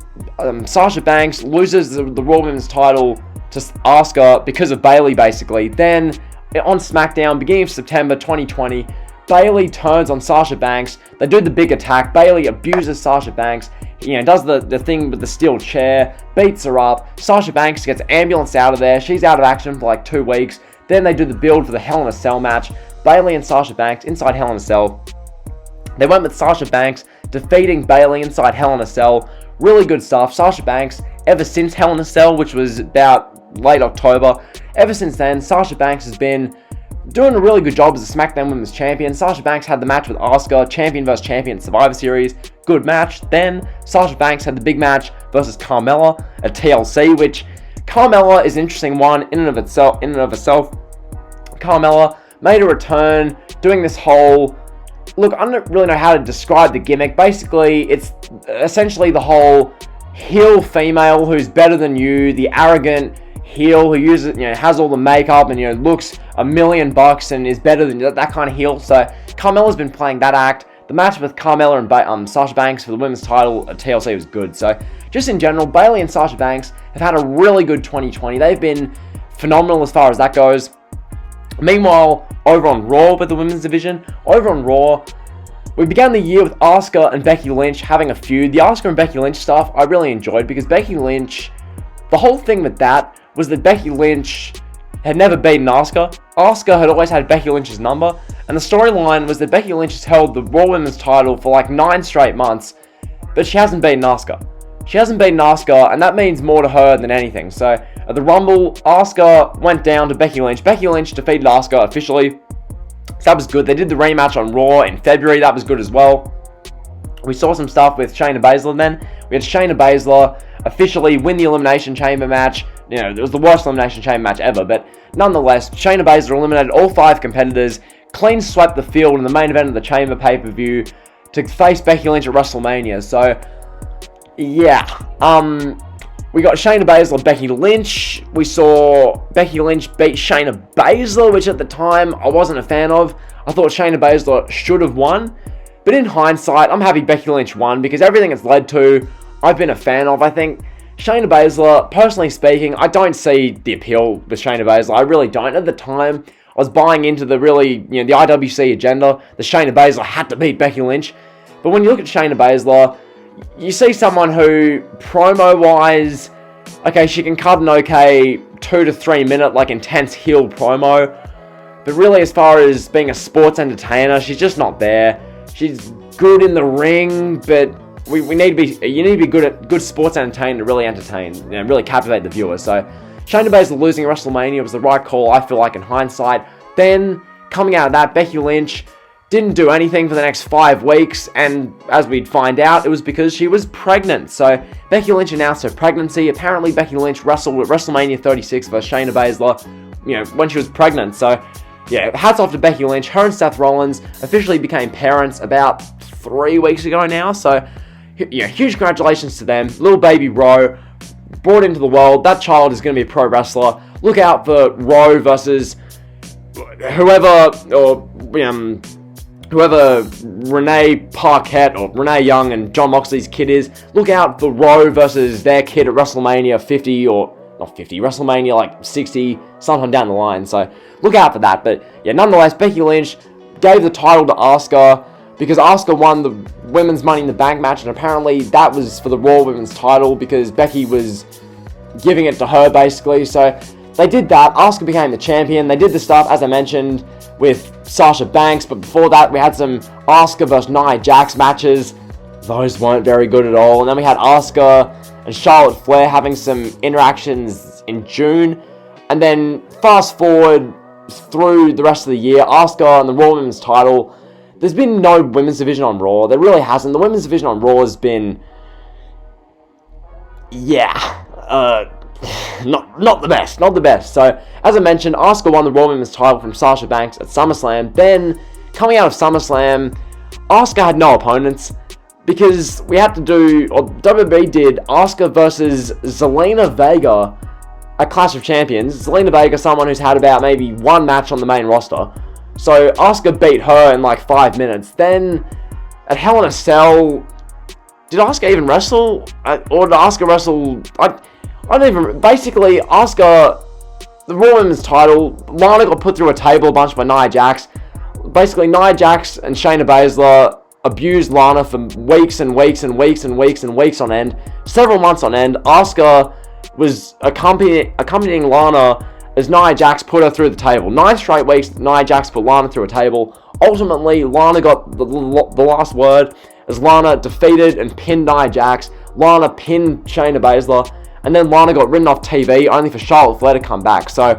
Sasha Banks loses the Raw Women's title to Asuka because of Bayley, basically. Then on SmackDown, beginning of September 2020, Bayley turns on Sasha Banks. They do the big attack. Bayley abuses Sasha Banks. Does the thing with the steel chair, beats her up. Sasha Banks gets ambulanced out of there. She's out of action for like 2 weeks. Then they do the build for the Hell in a Cell match. Bayley and Sasha Banks inside Hell in a Cell. They went with Sasha Banks defeating Bayley inside Hell in a Cell. Really good stuff. Sasha Banks, ever since Hell in a Cell, which was about late October, ever since then, Sasha Banks has been doing a really good job as a SmackDown Women's Champion. Sasha Banks had the match with Asuka, champion versus champion Survivor Series. Good match. Then Sasha Banks had the big match versus Carmella at TLC, which Carmella is an interesting one in and of itself. Carmella made a return, doing this whole... Look, I don't really know how to describe the gimmick. Basically, it's essentially the whole heel female who's better than you, the arrogant heel who uses, has all the makeup and, looks $1 million and is better than that kind of heel. So Carmella's been playing that act. The match with Carmella and Sasha Banks for the women's title at TLC was good. So just in general, Bayley and Sasha Banks have had a really good 2020. They've been phenomenal as far as that goes. Meanwhile, over on Raw with the women's division, we began the year with Asuka and Becky Lynch having a feud. The Asuka and Becky Lynch stuff I really enjoyed, because Becky Lynch, the whole thing with that was that Becky Lynch had never beaten Asuka. Asuka had always had Becky Lynch's number, and the storyline was that Becky Lynch has held the Raw Women's title for like 9 straight months, but she hasn't beaten Asuka. And that means more to her than anything. So at the Rumble, Asuka went down to Becky Lynch. Becky Lynch defeated Asuka officially. So that was good. They did the rematch on Raw in February. That was good as well. We saw some stuff with Shayna Baszler then. We had Shayna Baszler officially win the Elimination Chamber match. It was the worst Elimination Chamber match ever, but nonetheless, Shayna Baszler eliminated all 5 competitors, clean swept the field in the main event of the Chamber pay-per-view to face Becky Lynch at WrestleMania. So, yeah. We got Shayna Baszler, Becky Lynch. We saw Becky Lynch beat Shayna Baszler, which at the time I wasn't a fan of. I thought Shayna Baszler should have won. But in hindsight, I'm happy Becky Lynch won because everything it's led to, I've been a fan of. I think Shayna Baszler, personally speaking, I don't see the appeal with Shayna Baszler. I really don't. At the time, I was buying into the the IWC agenda. The Shayna Baszler had to beat Becky Lynch. But when you look at Shayna Baszler, you see someone who, promo-wise, okay, she can cut an okay 2 to 3 minute, intense heel promo. But really, as far as being a sports entertainer, she's just not there. She's good in the ring, but you need to be good sports entertainer to really entertain, really captivate the viewer. So, Shayna Baszler losing at WrestleMania was the right call, I feel like, in hindsight. Then, coming out of that, Becky Lynch didn't do anything for the next 5 weeks, and as we'd find out, it was because she was pregnant. So, Becky Lynch announced her pregnancy. Apparently, Becky Lynch wrestled at WrestleMania 36 versus Shayna Baszler, when she was pregnant. So, yeah, hats off to Becky Lynch. Her and Seth Rollins officially became parents about 3 weeks ago now. So, huge congratulations to them. Little baby Ro, brought into the world. That child is going to be a pro wrestler. Look out for Ro versus whoever Renee Parkett or Renee Young and Jon Moxley's kid is. Look out for Ro versus their kid at WrestleMania 50 or not 50, WrestleMania 60, sometime down the line. So look out for that. But yeah, nonetheless, Becky Lynch gave the title to Asuka because Asuka won the Women's Money in the Bank match, and apparently that was for the Raw Women's title because Becky was giving it to her basically. So they did that. Asuka became the champion. They did the stuff, as I mentioned, with Sasha Banks, but before that we had some Asuka versus Nia Jax matches. Those weren't very good at all. And then we had Asuka and Charlotte Flair having some interactions in June. And then fast forward through the rest of the year, Asuka and the Raw Women's title. There's been no women's division on Raw. There really hasn't. The women's division on Raw has been, not the best. Not the best. So, as I mentioned, Asuka won the Raw Women's title from Sasha Banks at SummerSlam. Then, coming out of SummerSlam, Asuka had no opponents because we had to do, or WWE did, Asuka versus Zelina Vega at Clash of Champions. Zelina Vega, someone who's had about maybe one match on the main roster. So, Asuka beat her in 5 minutes. Then, at Hell in a Cell, did Asuka even wrestle? Or did Asuka wrestle? I don't even... Basically, Asuka, the Raw Women's title, Lana got put through a table a bunch by Nia Jax. Basically, Nia Jax and Shayna Baszler abused Lana for weeks and weeks and weeks and weeks and weeks on end. Several months on end. Asuka was accompanying Lana as Nia Jax put her through the table. 9 straight weeks, Nia Jax put Lana through a table. Ultimately, Lana got the last word as Lana defeated and pinned Nia Jax. Lana pinned Shayna Baszler. And then Lana got written off TV, only for Charlotte Flair to come back. So,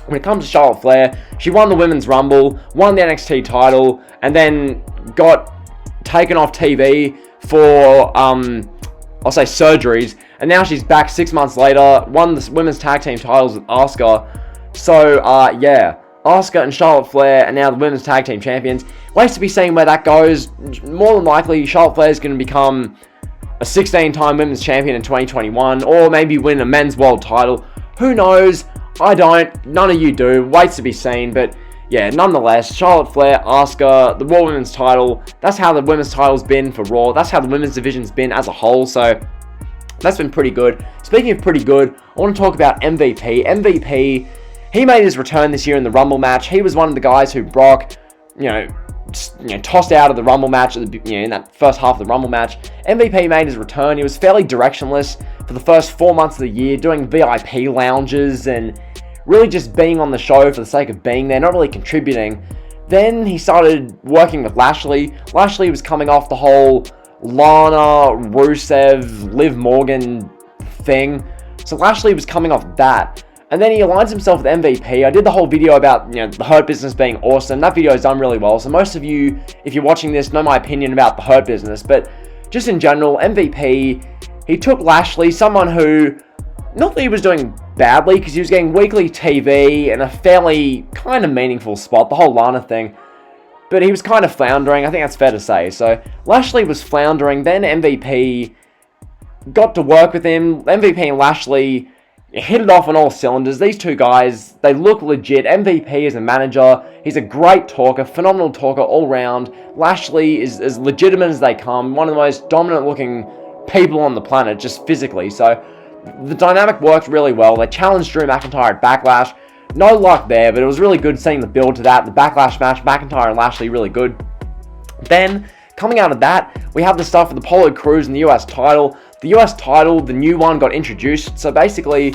when it comes to Charlotte Flair, she won the Women's Rumble, won the NXT title, and then got taken off TV for, I'll say surgeries. And now she's back 6 months later, won the Women's Tag Team titles with Asuka. So, yeah, Asuka and Charlotte Flair are now the Women's Tag Team champions. Waits to be seen where that goes. More than likely, Charlotte Flair is going to become a 16-time women's champion in 2021, or maybe win a men's world title. Who knows? I don't. None of you do. Waits to be seen. But yeah, nonetheless, Charlotte Flair, Asuka, the Raw Women's title. That's how the women's title's been for Raw. That's how the women's division's been as a whole. So that's been pretty good. Speaking of pretty good, I want to talk about MVP. MVP, he made his return this year in the Rumble match. He was one of the guys who Brock, tossed out of the Rumble match in that first half of the Rumble match. MVP made his return. He was fairly directionless for the first 4 months of the year, doing VIP lounges and really just being on the show for the sake of being there, not really contributing. Then he started working with Lashley. Lashley was coming off the whole Lana, Rusev, Liv Morgan thing. So Lashley was coming off that. And then he aligns himself with MVP. I did the whole video about, the Hurt Business being awesome. That video has done really well. So most of you, if you're watching this, know my opinion about the Hurt Business. But just in general, MVP, he took Lashley, someone who, not that he was doing badly, because he was getting weekly TV and a fairly kind of meaningful spot, the whole Lana thing. But he was kind of floundering. I think that's fair to say. So Lashley was floundering. Then MVP got to work with him. MVP and Lashley hit it off on all cylinders. These two guys, they look legit. MVP is a manager. He's a great talker, phenomenal talker all round. Lashley is as legitimate as they come. One of the most dominant looking people on the planet, just physically. So the dynamic worked really well. They challenged Drew McIntyre at Backlash. No luck there, but it was really good seeing the build to that. The Backlash match, McIntyre and Lashley, really good. Then, coming out of that, we have the stuff with Apollo Crews and the US title. The US title, the new one, got introduced. So basically,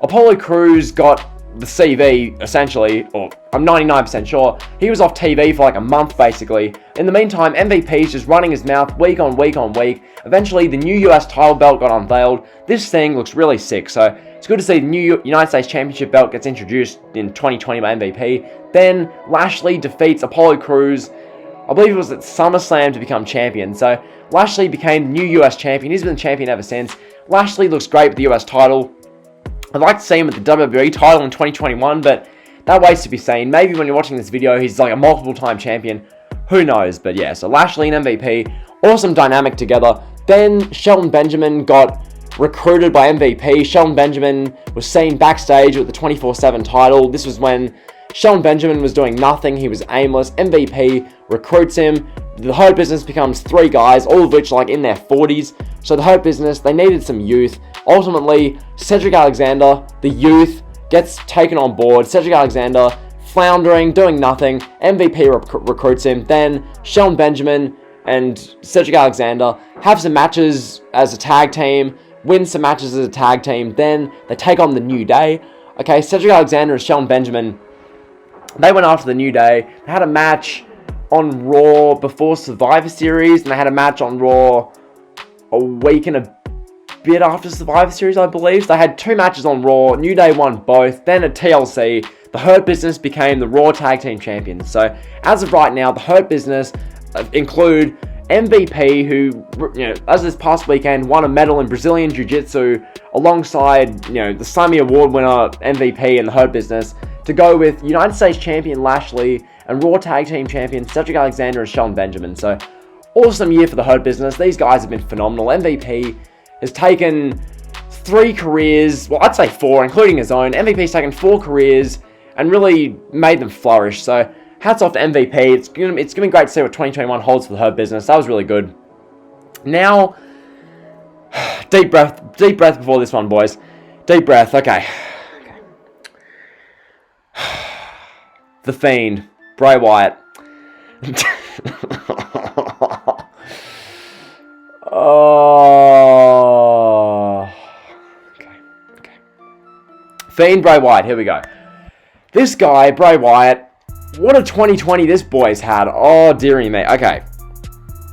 Apollo Crews got the CV, essentially, or I'm 99% sure. He was off TV for like a month, basically. In the meantime, MVP's just running his mouth week on week on week. Eventually, the new US title belt got unveiled. This thing looks really sick, so it's good to see the new United States Championship belt gets introduced in 2020 by MVP. Then, Lashley defeats Apollo Crews. I believe it was at SummerSlam to become champion. So, Lashley became the new US champion. He's been champion ever since. Lashley looks great with the US title. I'd like to see him with the WWE title in 2021, but that waits to be seen. Maybe when you're watching this video, he's like a multiple-time champion. Who knows? But yeah, so Lashley and MVP, awesome dynamic together. Then Shelton Benjamin got recruited by MVP. Shelton Benjamin was seen backstage with the 24/7 title. This was when Shelton Benjamin was doing nothing. He was aimless. MVP recruits him. The Hurt Business becomes 3 guys, all of which like in their 40s. So the Hurt Business, they needed some youth. Ultimately, Cedric Alexander, the youth, gets taken on board. Cedric Alexander, floundering, doing nothing. MVP recruits him. Then Shelton Benjamin and Cedric Alexander have some matches as a tag team, win some matches as a tag team. Then they take on the New Day. Okay, Cedric Alexander and Shelton Benjamin, they went after the New Day. They had a match on Raw before Survivor Series, and they had a match on Raw a week and a bit after Survivor Series, I believe. So they had 2 matches on Raw. New Day won both. Then at TLC, the Hurt Business became the Raw Tag Team Champions. So as of right now, the Hurt Business include MVP, who, as this past weekend, won a medal in Brazilian Jiu-Jitsu alongside, the Sammy Award winner MVP and the Hurt Business, to go with United States Champion Lashley and Raw Tag Team Champion Cedric Alexander and Shelton Benjamin. So, awesome year for the Hurt Business. These guys have been phenomenal. MVP has taken 3 careers, well, I'd say 4, including his own. MVP's taken 4 careers and really made them flourish. So, hats off to MVP. It's gonna be great to see what 2021 holds for the Hurt Business. That was really good. Now, deep breath before this one, boys. Deep breath. Okay. The Fiend, Bray Wyatt. Oh. Okay. Fiend, Bray Wyatt. Here we go. This guy, Bray Wyatt. What a 2020 this boy's had. Oh, dearie me. Okay.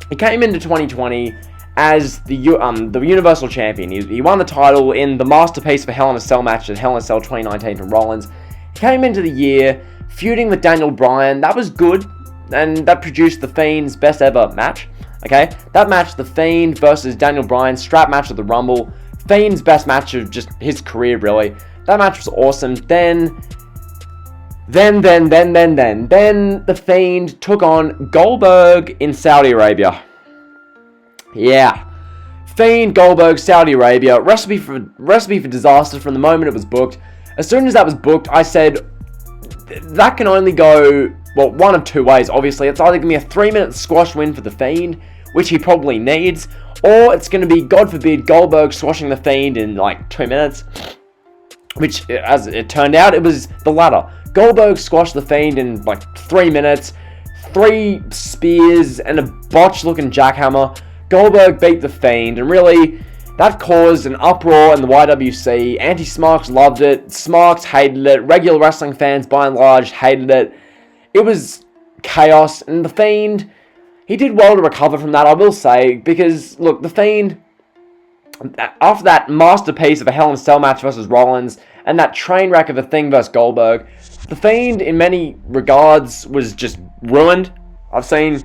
He came into 2020 as the Universal Champion. He won the title in the masterpiece of a Hell in a Cell match at Hell in a Cell 2019 from Rollins. He came into the year feuding with Daniel Bryan. That was good, and that produced The Fiend's best ever match. Okay, that match, The Fiend versus Daniel Bryan, strap match of the Rumble. Fiend's best match of just his career, really. That match was awesome. Then The Fiend took on Goldberg in Saudi Arabia. Yeah. Fiend, Goldberg, Saudi Arabia. Recipe for disaster from the moment it was booked. As soon as that was booked, I said, that can only go, well, one of 2 ways, obviously. It's either going to be a 3-minute squash win for The Fiend, which he probably needs, or it's going to be, God forbid, Goldberg squashing The Fiend in, 2 minutes. Which, as it turned out, it was the latter. Goldberg squashed The Fiend in, 3 minutes. 3 spears and a botch-looking jackhammer. Goldberg beat The Fiend, and really, that caused an uproar in the YWC. Anti-Smarks loved it. Smarks hated it. Regular wrestling fans, by and large, hated it. It was chaos, and The Fiend, he did well to recover from that, I will say, because, look, The Fiend, after that masterpiece of a Hell in a Cell match versus Rollins, and that train wreck of a thing versus Goldberg, The Fiend, in many regards, was just ruined. I've seen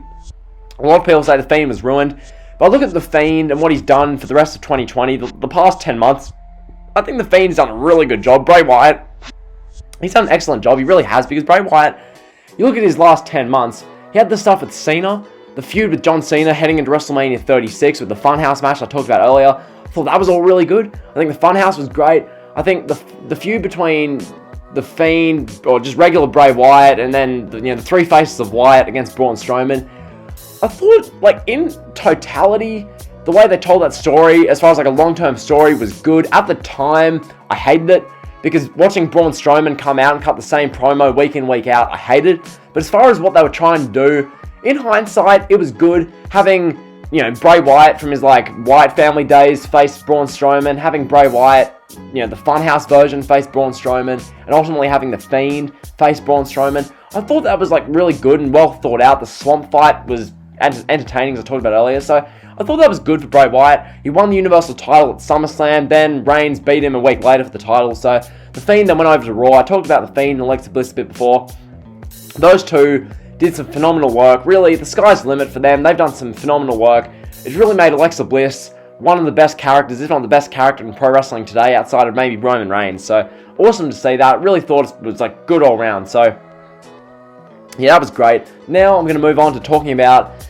a lot of people say The Fiend was ruined. But I look at The Fiend and what he's done for the rest of 2020, the past 10 months, I think The Fiend's done a really good job. Bray Wyatt, he's done an excellent job. He really has, because Bray Wyatt, you look at his last 10 months, he had the stuff with Cena, the feud with John Cena heading into WrestleMania 36 with the Funhouse match I talked about earlier. thought that was all really good. I think the Funhouse was great. I think the feud between the Fiend, or just regular Bray Wyatt, and then the three faces of Wyatt against Braun Strowman, I thought, like, in totality, the way they told that story, as far as like a long-term story, was good. At the time, I hated it, because watching Braun Strowman come out and cut the same promo week in, week out, I hated it. But as far as what they were trying to do, in hindsight, it was good. Having, Bray Wyatt from his, like, Wyatt family days face Braun Strowman, having Bray Wyatt, the Funhouse version face Braun Strowman, and ultimately having the Fiend face Braun Strowman, I thought that was, like, really good and well thought out. The swamp fight was entertaining, as I talked about earlier, so I thought that was good for Bray Wyatt. He won the Universal title at SummerSlam, then Reigns beat him a week later for the title, so the Fiend then went over to Raw. I talked about the Fiend and Alexa Bliss a bit before. Those two did some phenomenal work. Really, the sky's the limit for them. They've done some phenomenal work. It's really made Alexa Bliss one of the best characters, if not the best character in pro wrestling today, outside of maybe Roman Reigns. So, awesome to see that. Really thought it was, like, good all round. So, yeah, that was great. Now, I'm going to move on to talking about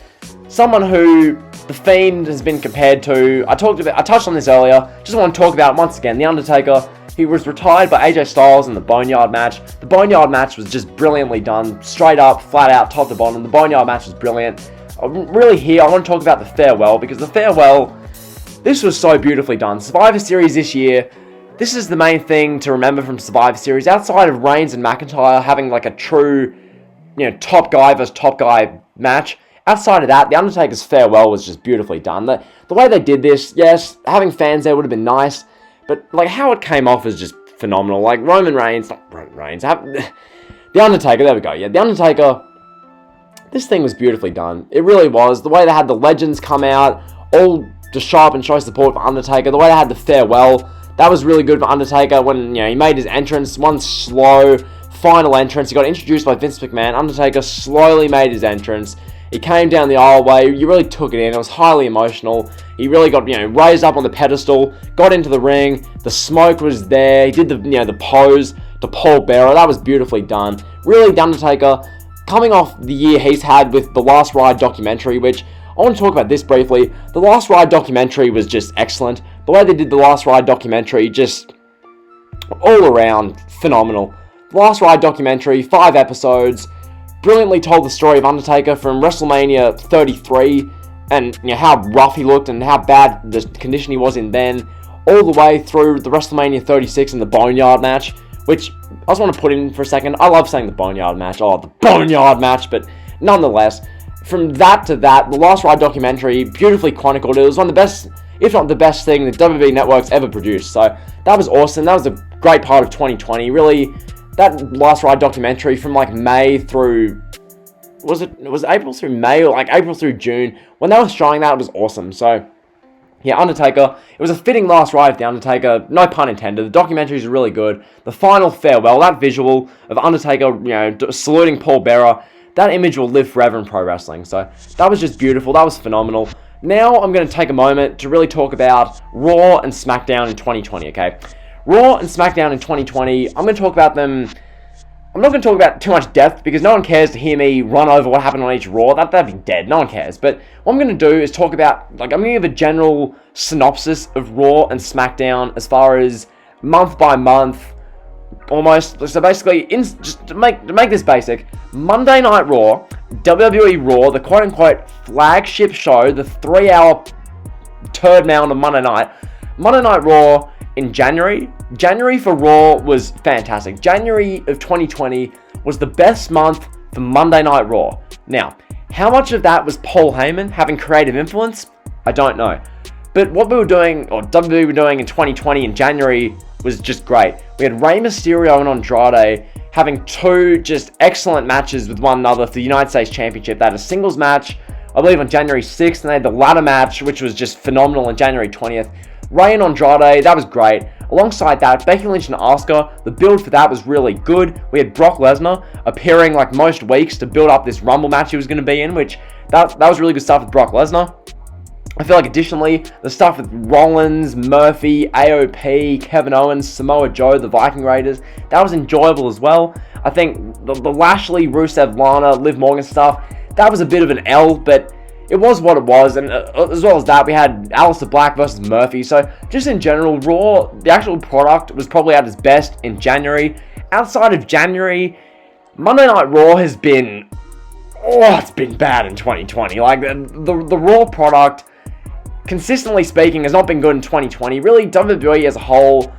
someone who the Fiend has been compared to. I touched on this earlier. Just want to talk about it once again. The Undertaker. He was retired by AJ Styles in the Boneyard match. The Boneyard match was just brilliantly done. Straight up, flat out, top to bottom. The Boneyard match was brilliant. Really here, I want to talk about the farewell, because the farewell, this was so beautifully done. Survivor Series this year, this is the main thing to remember from Survivor Series. Outside of Reigns and McIntyre having like a true, top guy versus top guy match, outside of that, the Undertaker's farewell was just beautifully done. The way they did this, yes, having fans there would have been nice, but like how it came off is just phenomenal. Like the Undertaker, there we go. Yeah, the Undertaker, this thing was beautifully done. It really was. The way they had the legends come out, all to show up and show support for Undertaker. The way they had the farewell, that was really good for Undertaker when, he made his entrance. One slow final entrance. He got introduced by Vince McMahon. Undertaker slowly made his entrance. He came down the aisleway. You really took it in. It was highly emotional. He really got, raised up on the pedestal, got into the ring. The smoke was there. He did the pose to Paul Bearer. That was beautifully done. Really, The Undertaker, coming off the year he's had with The Last Ride documentary, which I want to talk about this briefly. The Last Ride documentary was just excellent. The way they did The Last Ride documentary, just all around phenomenal. The Last Ride documentary, 5 episodes, brilliantly told the story of Undertaker from WrestleMania 33 and how rough he looked and how bad the condition he was in then, all the way through the WrestleMania 36 and the Boneyard match, which I just want to put in for a second. I love saying the Boneyard match. Oh, the Boneyard match, but nonetheless, from that to that, the Last Ride documentary beautifully chronicled. It was one of the best, if not the best thing the WWE Network's ever produced. So that was awesome. That was a great part of 2020. Really, that Last Ride documentary from like May through, was it April through May, or like April through June, when they were showing that, it was awesome. So yeah, Undertaker, it was a fitting last ride for The Undertaker, no pun intended. The documentary is really good. The final farewell, that visual of Undertaker, saluting Paul Bearer, that image will live forever in pro wrestling. So that was just beautiful. That was phenomenal. Now I'm going to take a moment to really talk about Raw and SmackDown in 2020, okay? Raw and SmackDown in 2020, I'm going to talk about them. I'm not going to talk about too much depth because no one cares to hear me run over what happened on each Raw. That'd be dead. No one cares. But what I'm going to do is talk about, I'm going to give a general synopsis of Raw and SmackDown as far as month by month, almost. So basically, just to make this basic, Monday Night Raw, WWE Raw, the quote-unquote flagship show, the 3-hour turd mound on Monday Night Raw in January. January for Raw was fantastic. January of 2020 was the best month for Monday Night Raw. Now, how much of that was Paul Heyman having creative influence? I don't know. But what we were doing, or WWE were doing in 2020 in January, was just great. We had Rey Mysterio and Andrade having 2 just excellent matches with one another for the United States Championship. They had a singles match, I believe, on January 6th, and they had the ladder match, which was just phenomenal, on January 20th. Rey and Andrade, that was great. Alongside that, Becky Lynch and Asuka, the build for that was really good. We had Brock Lesnar appearing like most weeks to build up this Rumble match he was going to be in, which that was really good stuff with Brock Lesnar. I feel like additionally, the stuff with Rollins, Murphy, AOP, Kevin Owens, Samoa Joe, the Viking Raiders, that was enjoyable as well. I think the Lashley, Rusev, Lana, Liv Morgan stuff, that was a bit of an L, but it was what it was, and as well as that, we had Aleister Black versus Murphy. So just in general, Raw, the actual product was probably at its best in January. Outside of January, Monday Night Raw has been, it's been bad in 2020. Like the Raw product, consistently speaking, has not been good in 2020. Really, WWE as a whole,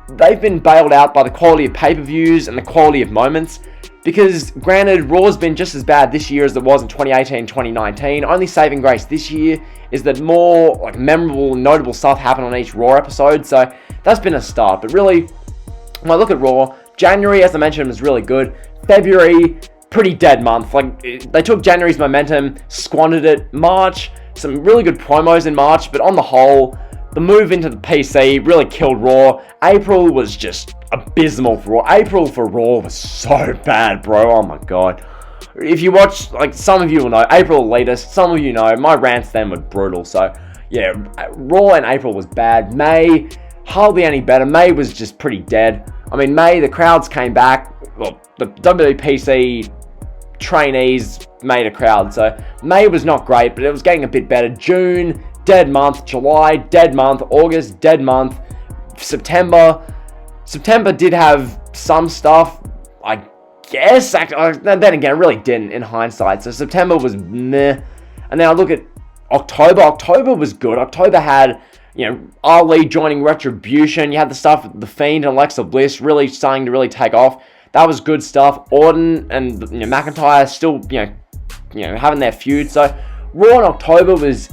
they've been bailed out by the quality of pay-per-views and the quality of moments. Because, granted, Raw's been just as bad this year as it was in 2018, 2019. Only saving grace this year is that more like memorable and notable stuff happened on each Raw episode. So, that's been a start. But really, when I look at Raw, January, as I mentioned, was really good. February, pretty dead month. Like, they took January's momentum, squandered it. March, some really good promos in March. But on the whole, the move into the PC really killed Raw. April was just abysmal for Raw. April for Raw was so bad, bro. Oh my god. If you watch, like, some of you will know, April latest, some of you know, my rants then were brutal. So, yeah, Raw in April was bad. May, hardly any better. May was just pretty dead. I mean, May, the crowds came back. Well, the WPC trainees made a crowd. So, May was not great, but it was getting a bit better. June, dead month. July, dead month. August, dead month. September did have some stuff, I guess. Then again, it really didn't in hindsight. So September was meh. And then I look at October. October was good. October had, Ali joining Retribution. You had the stuff with the Fiend and Alexa Bliss really starting to really take off. That was good stuff. Orton and McIntyre still, having their feud. So Raw in October was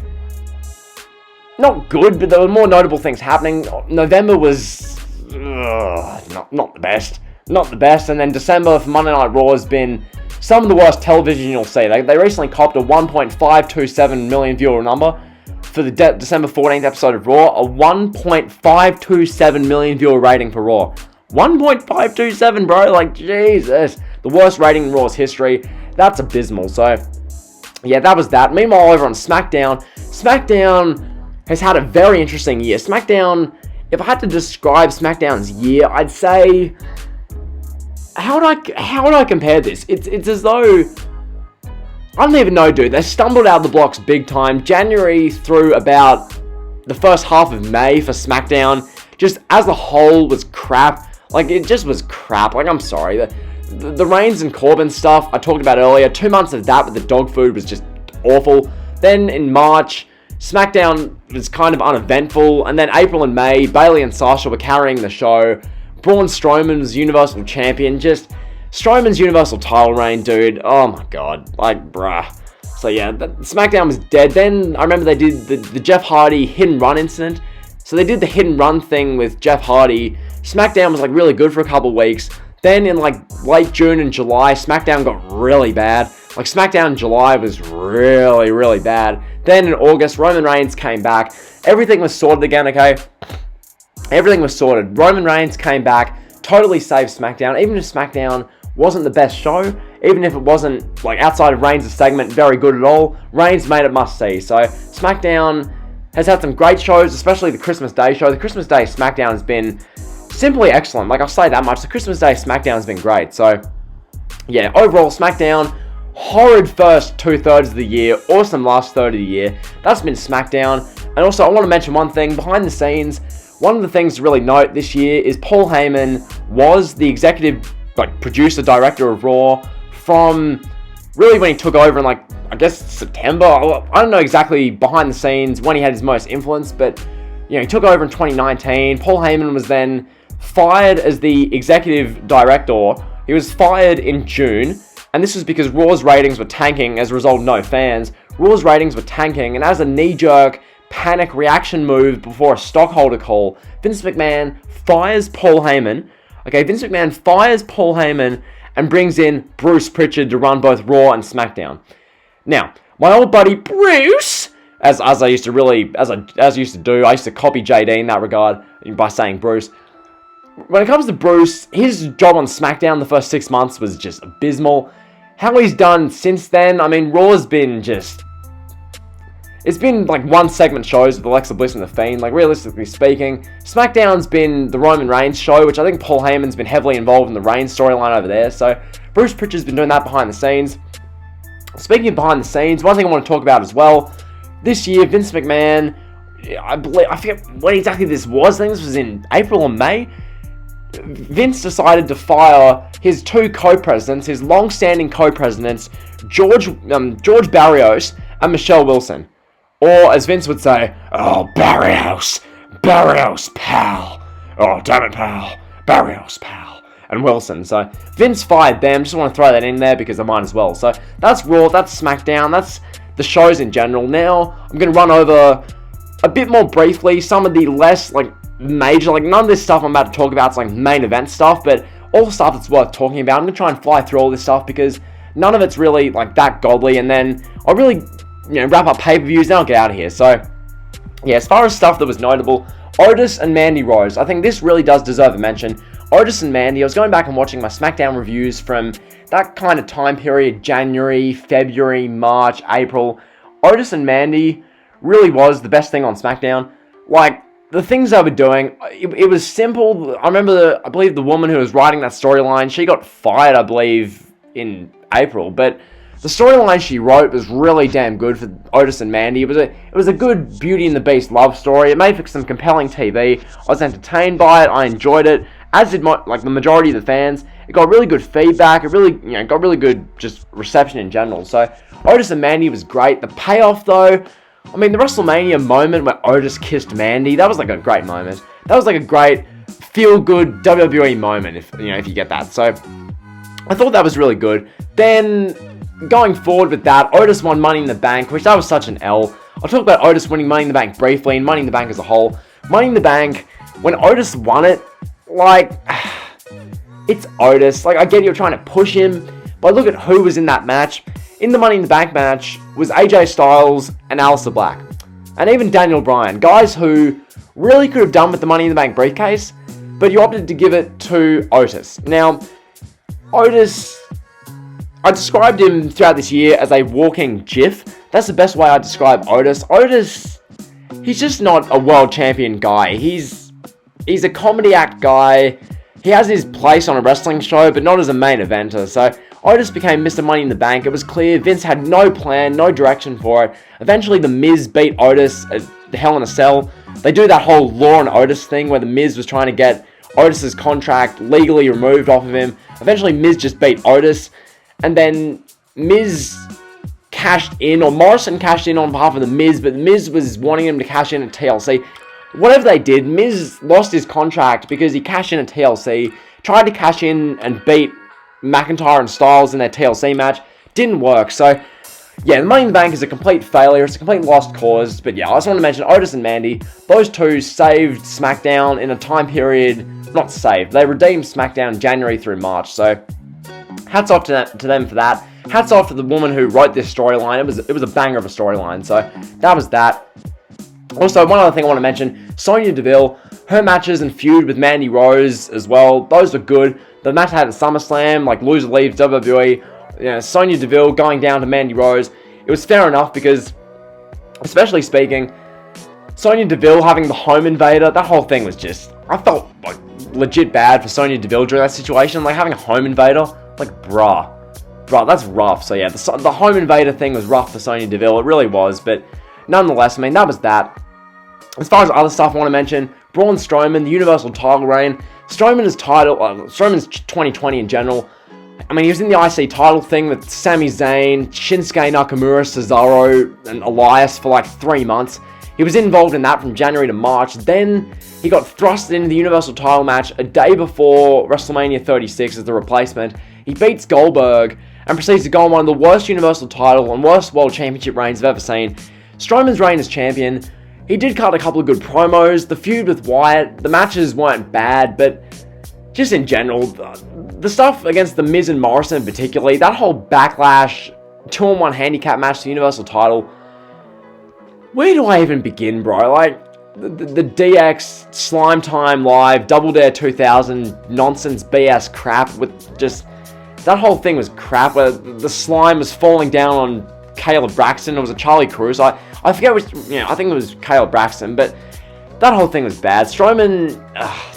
not good, but there were more notable things happening. November was not the best. Not the best. And then December for Monday Night Raw has been some of the worst television you'll see. They recently copped a 1.527 million viewer number for the December 14th episode of Raw. A 1.527 million viewer rating for Raw. 1.527, bro. Like, Jesus. The worst rating in Raw's history. That's abysmal. So, yeah, that was that. Meanwhile, over on SmackDown has had a very interesting year. SmackDown, if I had to describe SmackDown's year, I'd say, how would I compare this? It's as though, I don't even know, dude. They stumbled out of the blocks big time. January through about the first half of May for SmackDown, just as a whole, was crap. Like, it just was crap. Like, I'm sorry. The Reigns and Corbin stuff I talked about earlier, 2 months of that with the dog food was just awful. Then in March, SmackDown was kind of uneventful, and then April and May, Bayley and Sasha were carrying the show. Braun Strowman was Universal Champion. Just Strowman's Universal title reign, dude. Oh my god, like, bruh. So yeah, SmackDown was dead. Then I remember they did the Jeff Hardy hit and run incident. So they did the hit and run thing with Jeff Hardy. SmackDown was like really good for a couple weeks. Then in like late June and July, SmackDown got really bad. Like, SmackDown in July was really, really bad. Then in August, Roman Reigns came back. Everything was sorted again, okay? Everything was sorted. Roman Reigns came back, totally saved SmackDown. Even if SmackDown wasn't the best show, even if it wasn't, like, outside of Reigns' segment, very good at all, Reigns made it must-see. So, SmackDown has had some great shows, especially the Christmas Day show. The Christmas Day SmackDown has been simply excellent. Like, I'll say that much. The Christmas Day SmackDown has been great. So, yeah, overall, SmackDown, horrid first 2/3 of the year, awesome last third of the year. That's been SmackDown. And also, I want to mention one thing. Behind the scenes, one of the things to really note this year is Paul Heyman was the executive, like, producer, director of Raw from really when he took over in, like, I guess September. I don't know exactly behind the scenes when he had his most influence, but, he took over in 2019. Paul Heyman was then fired as the executive director. He was fired in June. And this was because Raw's ratings were tanking. As a result, no fans. Raw's ratings were tanking, and as a knee-jerk panic reaction move before a stockholder call, Vince McMahon fires Paul Heyman. Okay, Vince McMahon fires Paul Heyman and brings in Bruce Pritchard to run both Raw and SmackDown. Now, my old buddy Bruce, as I used to really, as I used to do, I used to copy JD in that regard by saying Bruce. When it comes to Bruce, his job on SmackDown the first 6 months was just abysmal. How he's done since then, I mean, Raw's been just, it's been like one segment shows with Alexa Bliss and The Fiend, like, realistically speaking. SmackDown's been the Roman Reigns show, which I think Paul Heyman's been heavily involved in the Reigns storyline over there, so Bruce Pritchard's been doing that behind the scenes. Speaking of behind the scenes, one thing I want to talk about as well, this year, Vince McMahon, I forget when exactly this was, I think this was in April or May, Vince decided to fire his two co-presidents, his long-standing co-presidents, George Barrios and Michelle Wilson. Or, as Vince would say, oh, Barrios, pal. Oh, damn it, pal. Barrios, pal. And Wilson. So, Vince fired them. Just want to throw that in there because I might as well. So, that's Raw, that's SmackDown, that's the shows in general. Now, I'm going to run over a bit more briefly some of the less, major, none of this stuff I'm about to talk about is, main event stuff, but all the stuff that's worth talking about. I'm going to try and fly through all this stuff because none of it's really, that godly, and then I'll really, wrap up pay-per-views, then I'll get out of here. So, yeah, as far as stuff that was notable, Otis and Mandy Rose. I think this really does deserve a mention. Otis and Mandy, I was going back and watching my SmackDown reviews from that kind of time period, January, February, March, April. Otis and Mandy really was the best thing on SmackDown. The things they were doing, it was simple. I believe the woman who was writing that storyline, she got fired, I believe, in April, but the storyline she wrote was really damn good for Otis and Mandy. It was a good Beauty and the Beast love story. It made for some compelling TV. I was entertained by it. I enjoyed it, as did the majority of the fans. It got really good feedback. It really, got really good just reception in general. So Otis and Mandy was great. The payoff, though, the WrestleMania moment where Otis kissed Mandy, that was a great moment. That was a great feel-good WWE moment, if you get that. So I thought that was really good. Then going forward with that, Otis won Money in the Bank, which that was such an L. I'll talk about Otis winning Money in the Bank briefly and Money in the Bank as a whole. Money in the Bank, when Otis won it, it's Otis. I get you're trying to push him, but look at who was in that match. In the Money in the Bank match was AJ Styles and Aleister Black. And even Daniel Bryan. Guys who really could have done with the Money in the Bank briefcase, but you opted to give it to Otis. Now, Otis, I described him throughout this year as a walking GIF. That's the best way I describe Otis. Otis, he's just not a world champion guy. He's a comedy act guy. He has his place on a wrestling show, but not as a main eventer. So Otis became Mr. Money in the Bank. It was clear Vince had no plan, no direction for it. Eventually, The Miz beat Otis at the Hell in a Cell. They do that whole Law and Otis thing where The Miz was trying to get Otis's contract legally removed off of him. Eventually, Miz just beat Otis. And then Miz cashed in, or Morrison cashed in on behalf of The Miz, but The Miz was wanting him to cash in at TLC. Whatever they did, Miz lost his contract because he cashed in at TLC, tried to cash in and beat McIntyre and Styles in their TLC match. Didn't work. So, yeah, the Money in the Bank is a complete failure. It's a complete lost cause. But yeah, I just want to mention Otis and Mandy. Those two saved SmackDown in a time period. Not saved. They redeemed SmackDown January through March. So, hats off to them for that. Hats off to the woman who wrote this storyline. It was a banger of a storyline. So, that was that. Also, one other thing I want to mention. Sonya Deville. Her matches and feud with Mandy Rose as well. Those were good. The match had at SummerSlam, loser leaves WWE. Sonya Deville going down to Mandy Rose. It was fair enough because, especially speaking, Sonya Deville having the home invader, that whole thing was just, I felt legit bad for Sonya Deville during that situation. Having a home invader, bruh, that's rough. So yeah, the home invader thing was rough for Sonya Deville. It really was, but nonetheless, that was that. As far as other stuff I want to mention, Braun Strowman, the Universal title reign. Strowman's 2020 in general. He was in the IC title thing with Sami Zayn, Shinsuke Nakamura, Cesaro, and Elias for 3 months. He was involved in that from January to March. Then he got thrust into the Universal title match a day before WrestleMania 36 as the replacement. He beats Goldberg and proceeds to go on one of the worst Universal title and worst World Championship reigns I've ever seen. Strowman's reign as champion. He did cut a couple of good promos. The feud with Wyatt, the matches weren't bad, but just in general, the stuff against The Miz and Morrison particularly, that whole Backlash 2-on-1 handicap match to the Universal title, where do I even begin, bro? The DX, Slime Time Live, Double Dare 2000, nonsense BS crap with just, that whole thing was crap, where the slime was falling down on Caleb Braxton. It was a Charlie Cruz. I forget which, I think it was Caleb Braxton, but that whole thing was bad. Strowman,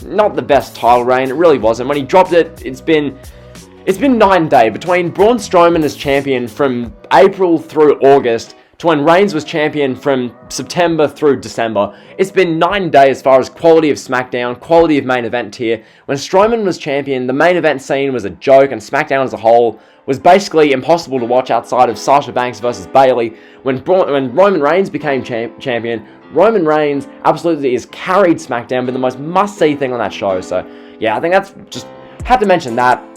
not the best title reign. It really wasn't. When he dropped it, it's been It's been 9 days between Braun Strowman as champion from April through August to when Reigns was champion from September through December. It's been 9 days as far as quality of SmackDown, quality of main event tier. When Strowman was champion, the main event scene was a joke, and SmackDown as a whole was basically impossible to watch outside of Sasha Banks versus Bayley. When Roman Reigns became champion, Roman Reigns absolutely has carried SmackDown, been the most must-see thing on that show. So, yeah, I think that's just... had to mention that.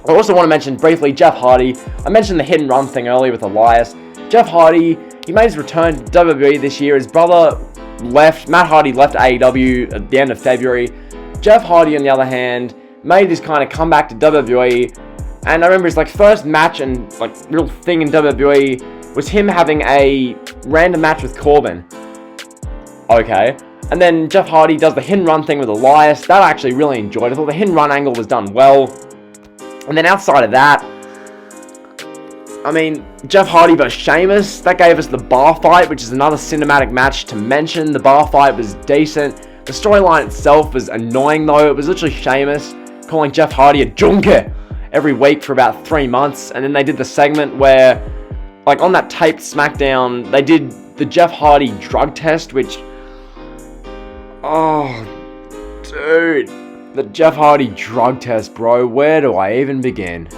I also want to mention briefly Jeff Hardy. I mentioned the hit and run thing earlier with Elias. Jeff Hardy, he made his return to WWE this year. His brother left, Matt Hardy left AEW at the end of February. Jeff Hardy, on the other hand, made this kind of comeback to WWE. And I remember his first match and real thing in WWE was him having a random match with Corbin. Okay. And then Jeff Hardy does the hit and run thing with Elias. That I actually really enjoyed. I thought the hit and run angle was done well. And then outside of that, I mean, Jeff Hardy versus Sheamus, that gave us the bar fight, which is another cinematic match to mention. The bar fight was decent. The storyline itself was annoying though. It was literally Sheamus calling Jeff Hardy a junkie every week for about 3 months. And then they did the segment where, on that taped SmackDown, they did the Jeff Hardy drug test, which... oh, dude. The Jeff Hardy drug test, bro. Where do I even begin?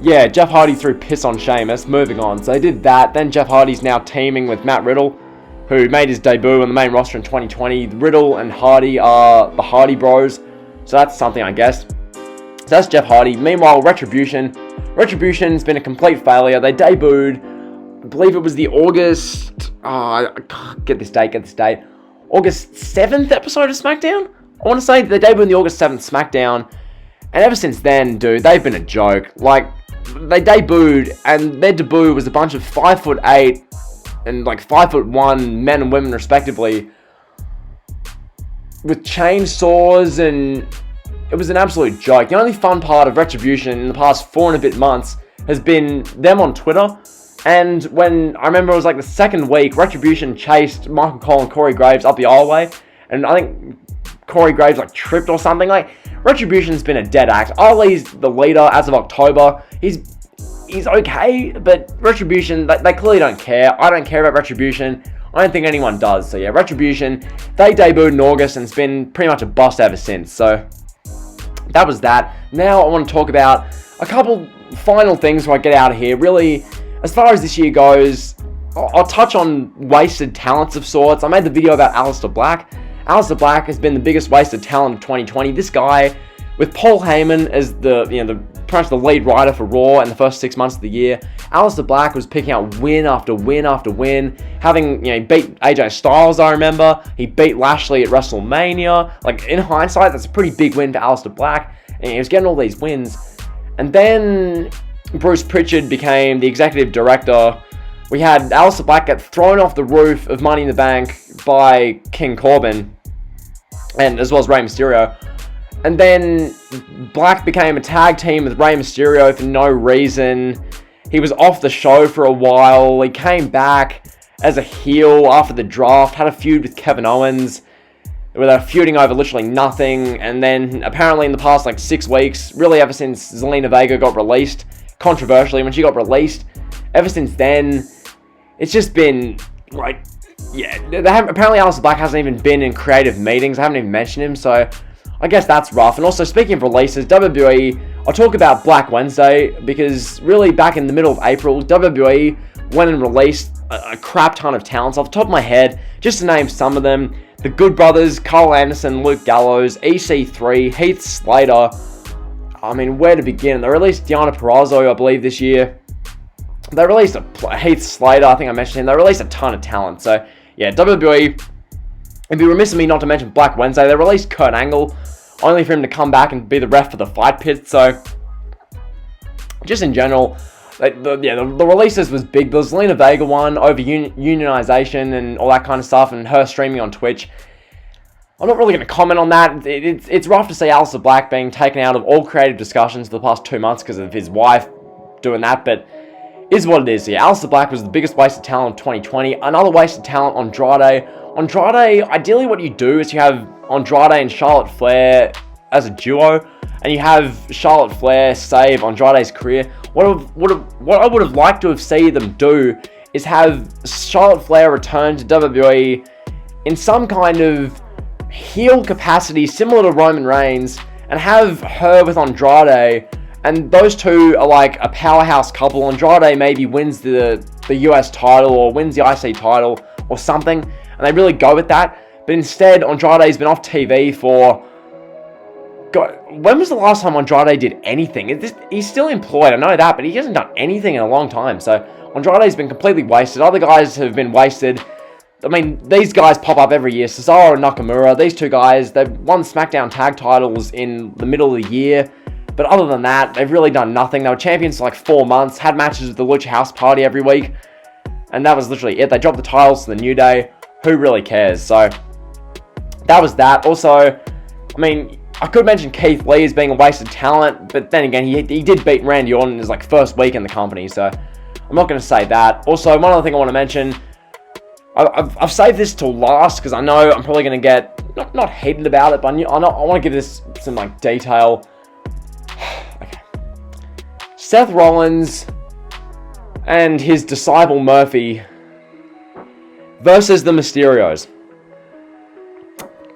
Yeah, Jeff Hardy threw piss on Sheamus. Moving on. So they did that. Then Jeff Hardy's now teaming with Matt Riddle, who made his debut on the main roster in 2020. Riddle and Hardy are the Hardy Bros. So that's something, I guess. So that's Jeff Hardy. Meanwhile, Retribution's been a complete failure. They debuted, I believe it was the August... oh, get this date. August 7th episode of SmackDown? I want to say they debuted in the August 7th SmackDown. And ever since then, dude, they've been a joke. They debuted, and their debut was a bunch of 5'8" and 5'1" men and women respectively, with chainsaws, and it was an absolute joke. The only fun part of Retribution in the past 4 and a bit months has been them on Twitter. And when, I remember it was the second week, Retribution chased Michael Cole and Corey Graves up the aisleway, and I think Corey Graves tripped or something. Retribution's been a dead act. Ali's the leader as of October. He's okay, but Retribution, they clearly don't care. I don't care about Retribution. I don't think anyone does. So yeah, Retribution, they debuted in August and it's been pretty much a bust ever since. So that was that. Now I want to talk about a couple final things before I get out of here. Really, as far as this year goes, I'll touch on wasted talents of sorts. I made the video about Aleister Black. Aleister Black has been the biggest wasted talent of 2020. This guy, with Paul Heyman as pretty much the lead writer for Raw in the first 6 months of the year, Aleister Black was picking out win after win after win, having, he beat AJ Styles, I remember. He beat Lashley at WrestleMania. In hindsight, that's a pretty big win for Aleister Black, and he was getting all these wins. And then Bruce Pritchard became the executive director. We had Aleister Black get thrown off the roof of Money in the Bank by King Corbin, and as well as Rey Mysterio. And then Black became a tag team with Rey Mysterio for no reason. He was off the show for a while. He came back as a heel after the draft, had a feud with Kevin Owens, where they were feuding over literally nothing. And then apparently in the past 6 weeks, really ever since Zelina Vega got released, controversially when she got released, ever since then, it's just been apparently Aleister Black hasn't even been in creative meetings. I haven't even mentioned him, so I guess that's rough. And also, speaking of releases, WWE, I'll talk about Black Wednesday, because really back in the middle of April, WWE went and released a crap ton of talents. Off the top of my head, just to name some of them, the Good Brothers, Carl Anderson, Luke Gallows, EC3, Heath Slater. I mean, where to begin? They released Deonna Purrazzo, I believe, this year. They released Heath Slater, I think I mentioned him. They released a ton of talent. So, yeah, WWE, it'd be remiss of me not to mention Black Wednesday. They released Kurt Angle, only for him to come back and be the ref for the Fight Pit. So, just in general, the releases was big. The Zelina Vega one over unionization and all that kind of stuff, and her streaming on Twitch. I'm not really going to comment on that. It's rough to see Aleister Black being taken out of all creative discussions for the past 2 months because of his wife doing that, but is what it is here. Aleister Black was the biggest wasted talent of 2020. Another wasted talent, Andrade. Andrade, ideally what you do is you have Andrade and Charlotte Flair as a duo, and you have Charlotte Flair save Andrade's career. What I would have liked to have seen them do is have Charlotte Flair return to WWE in some kind of heel capacity similar to Roman Reigns, and have her with Andrade, and those two are like a powerhouse couple. Andrade maybe wins the US title or wins the IC title or something, and they really go with that. But instead, Andrade's been off TV for... God, when was the last time Andrade did anything? He's still employed, I know that, but he hasn't done anything in a long time. So Andrade's been completely wasted. Other guys have been wasted. I mean, these guys pop up every year. Cesaro and Nakamura, these two guys, they've won Smackdown tag titles in the middle of the year. But other than that, they've really done nothing. They were champions for like 4 months, had matches with the Lucha House Party every week. And that was literally it. They dropped the titles to the New Day. Who really cares? So, that was that. Also, I mean, I could mention Keith Lee as being a wasted talent. But then again, he did beat Randy Orton in his like first week in the company. So, I'm not going to say that. Also, one other thing I want to mention. I've saved this till last because I know I'm probably going to get, not hated about it, but I want to give this some like detail. Okay. Seth Rollins and his disciple Murphy versus the Mysterios.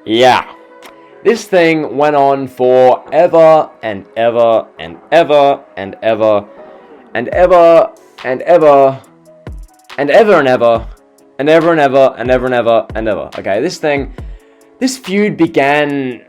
Yeah. This thing went on for ever and ever and ever and ever and ever and ever and ever and ever and ever and ever and ever and ever and ever. Okay, this feud began,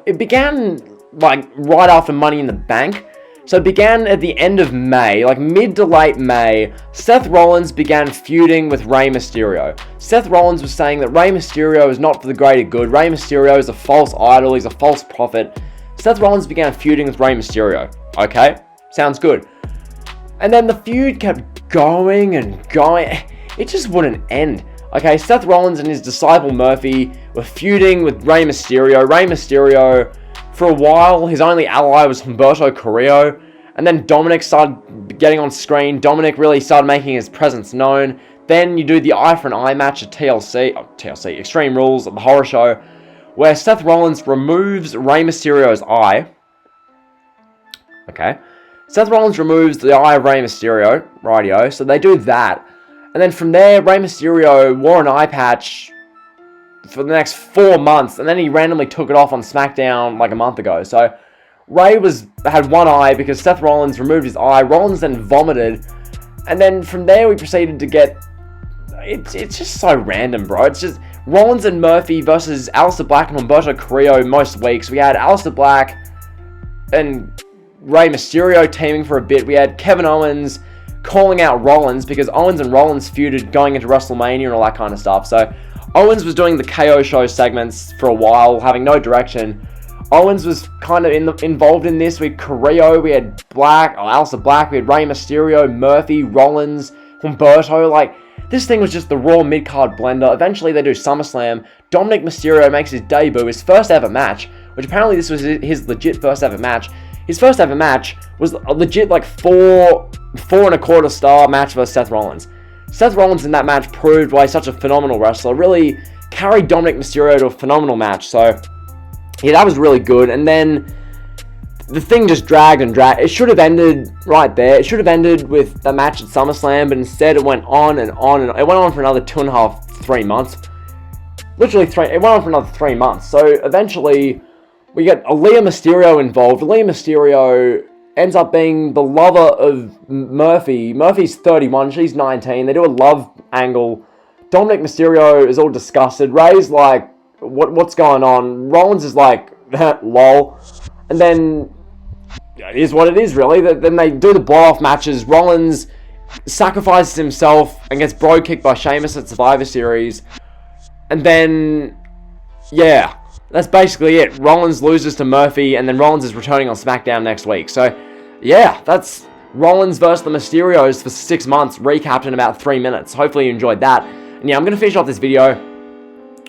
it began like right after Money in the Bank. So it began at the end of May, like mid to late May. Seth Rollins began feuding with Rey Mysterio. Seth Rollins was saying that Rey Mysterio is not for the greater good. Rey Mysterio is a false idol. He's a false prophet. Seth Rollins began feuding with Rey Mysterio. Okay, sounds good. And then the feud kept going and going. It just wouldn't end. Okay, Seth Rollins and his disciple Murphy were feuding with Rey Mysterio. Rey Mysterio, for a while, his only ally was Humberto Carrillo. And then Dominic started getting on screen. Dominic really started making his presence known. Then you do the eye for an eye match at TLC, Extreme Rules, at the Horror Show, where Seth Rollins removes Rey Mysterio's eye. Okay. Seth Rollins removes the eye of Rey Mysterio. Rightio. So they do that. And then from there, Rey Mysterio wore an eye patch for the next 4 months, and then he randomly took it off on SmackDown like a month ago. So Rey had one eye because Seth Rollins removed his eye. Rollins then vomited, and then from there we proceeded to get... It's just so random, bro. It's just Rollins and Murphy versus Aleister Black and Humberto Carrillo most weeks. We had Aleister Black and Rey Mysterio teaming for a bit. We had Kevin Owens calling out Rollins because Owens and Rollins feuded going into WrestleMania and all that kind of stuff. So Owens was doing the KO show segments for a while, having no direction. Owens was kind of involved in this. We had Carrillo, we had Aleister Black, we had Rey Mysterio, Murphy, Rollins, Humberto. Like, this thing was just the raw mid-card blender. Eventually they do SummerSlam. Dominic Mysterio makes his debut, his first ever match, which apparently this was his legit first ever match. His first ever match was a legit like 4.25 star match versus Seth Rollins. Seth Rollins in that match proved why he's such a phenomenal wrestler. Really carried Dominic Mysterio to a phenomenal match. So, yeah, that was really good. And then the thing just dragged and dragged. It should have ended right there. It should have ended with the match at SummerSlam, but instead it went on and on. And it went on for another 2.5, 3 months. Literally it went on for another 3 months. So, eventually we get Aaliyah Mysterio involved. Aaliyah Mysterio ends up being the lover of Murphy. Murphy's 31, she's 19. They do a love angle. Dominic Mysterio is all disgusted. Ray's like, what's going on? Rollins is like, lol. And then, it is what it is, really. Then they do the blow-off matches. Rollins sacrifices himself and gets bro kicked by Sheamus at Survivor Series. And then, yeah, that's basically it. Rollins loses to Murphy, and then Rollins is returning on SmackDown next week. So, yeah, that's Rollins versus the Mysterios for 6 months, recapped in about 3 minutes. Hopefully you enjoyed that. And yeah, I'm going to finish off this video.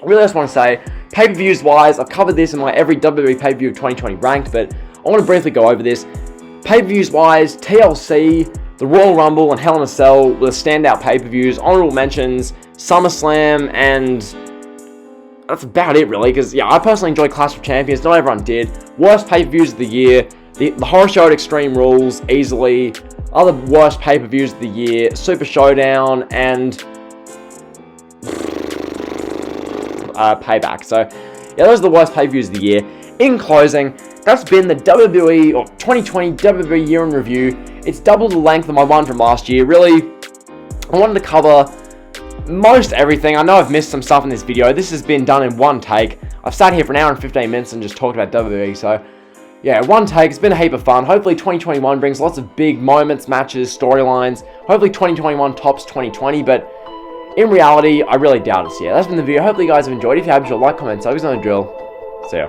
I really just want to say, pay-per-views wise, I've covered this in my every WWE pay-per-view of 2020 ranked, but I want to briefly go over this. Pay-per-views wise, TLC, the Royal Rumble, and Hell in a Cell were standout pay-per-views. Honorable mentions, SummerSlam and that's about it, really, because, yeah, I personally enjoyed Clash of Champions. Not everyone did. Worst pay-per-views of the year. The Horror Show at Extreme Rules, easily. Other worst pay-per-views of the year. Super Showdown, and Payback. So, yeah, those are the worst pay-per-views of the year. In closing, that's been the WWE, or 2020 WWE Year in Review. It's double the length of my one from last year. Really, I wanted to cover most everything. I know I've missed some stuff in this video. This has been done in one take. I've sat here for an hour and 15 minutes and just talked about WWE, so yeah, one take. It's been a heap of fun. Hopefully 2021 brings lots of big moments, matches, storylines. Hopefully 2021 tops 2020, but in reality, I really doubt it. So yeah, that's been the video. Hopefully you guys have enjoyed. If you have, be sure to like, comment, subscribe, on the drill. See ya.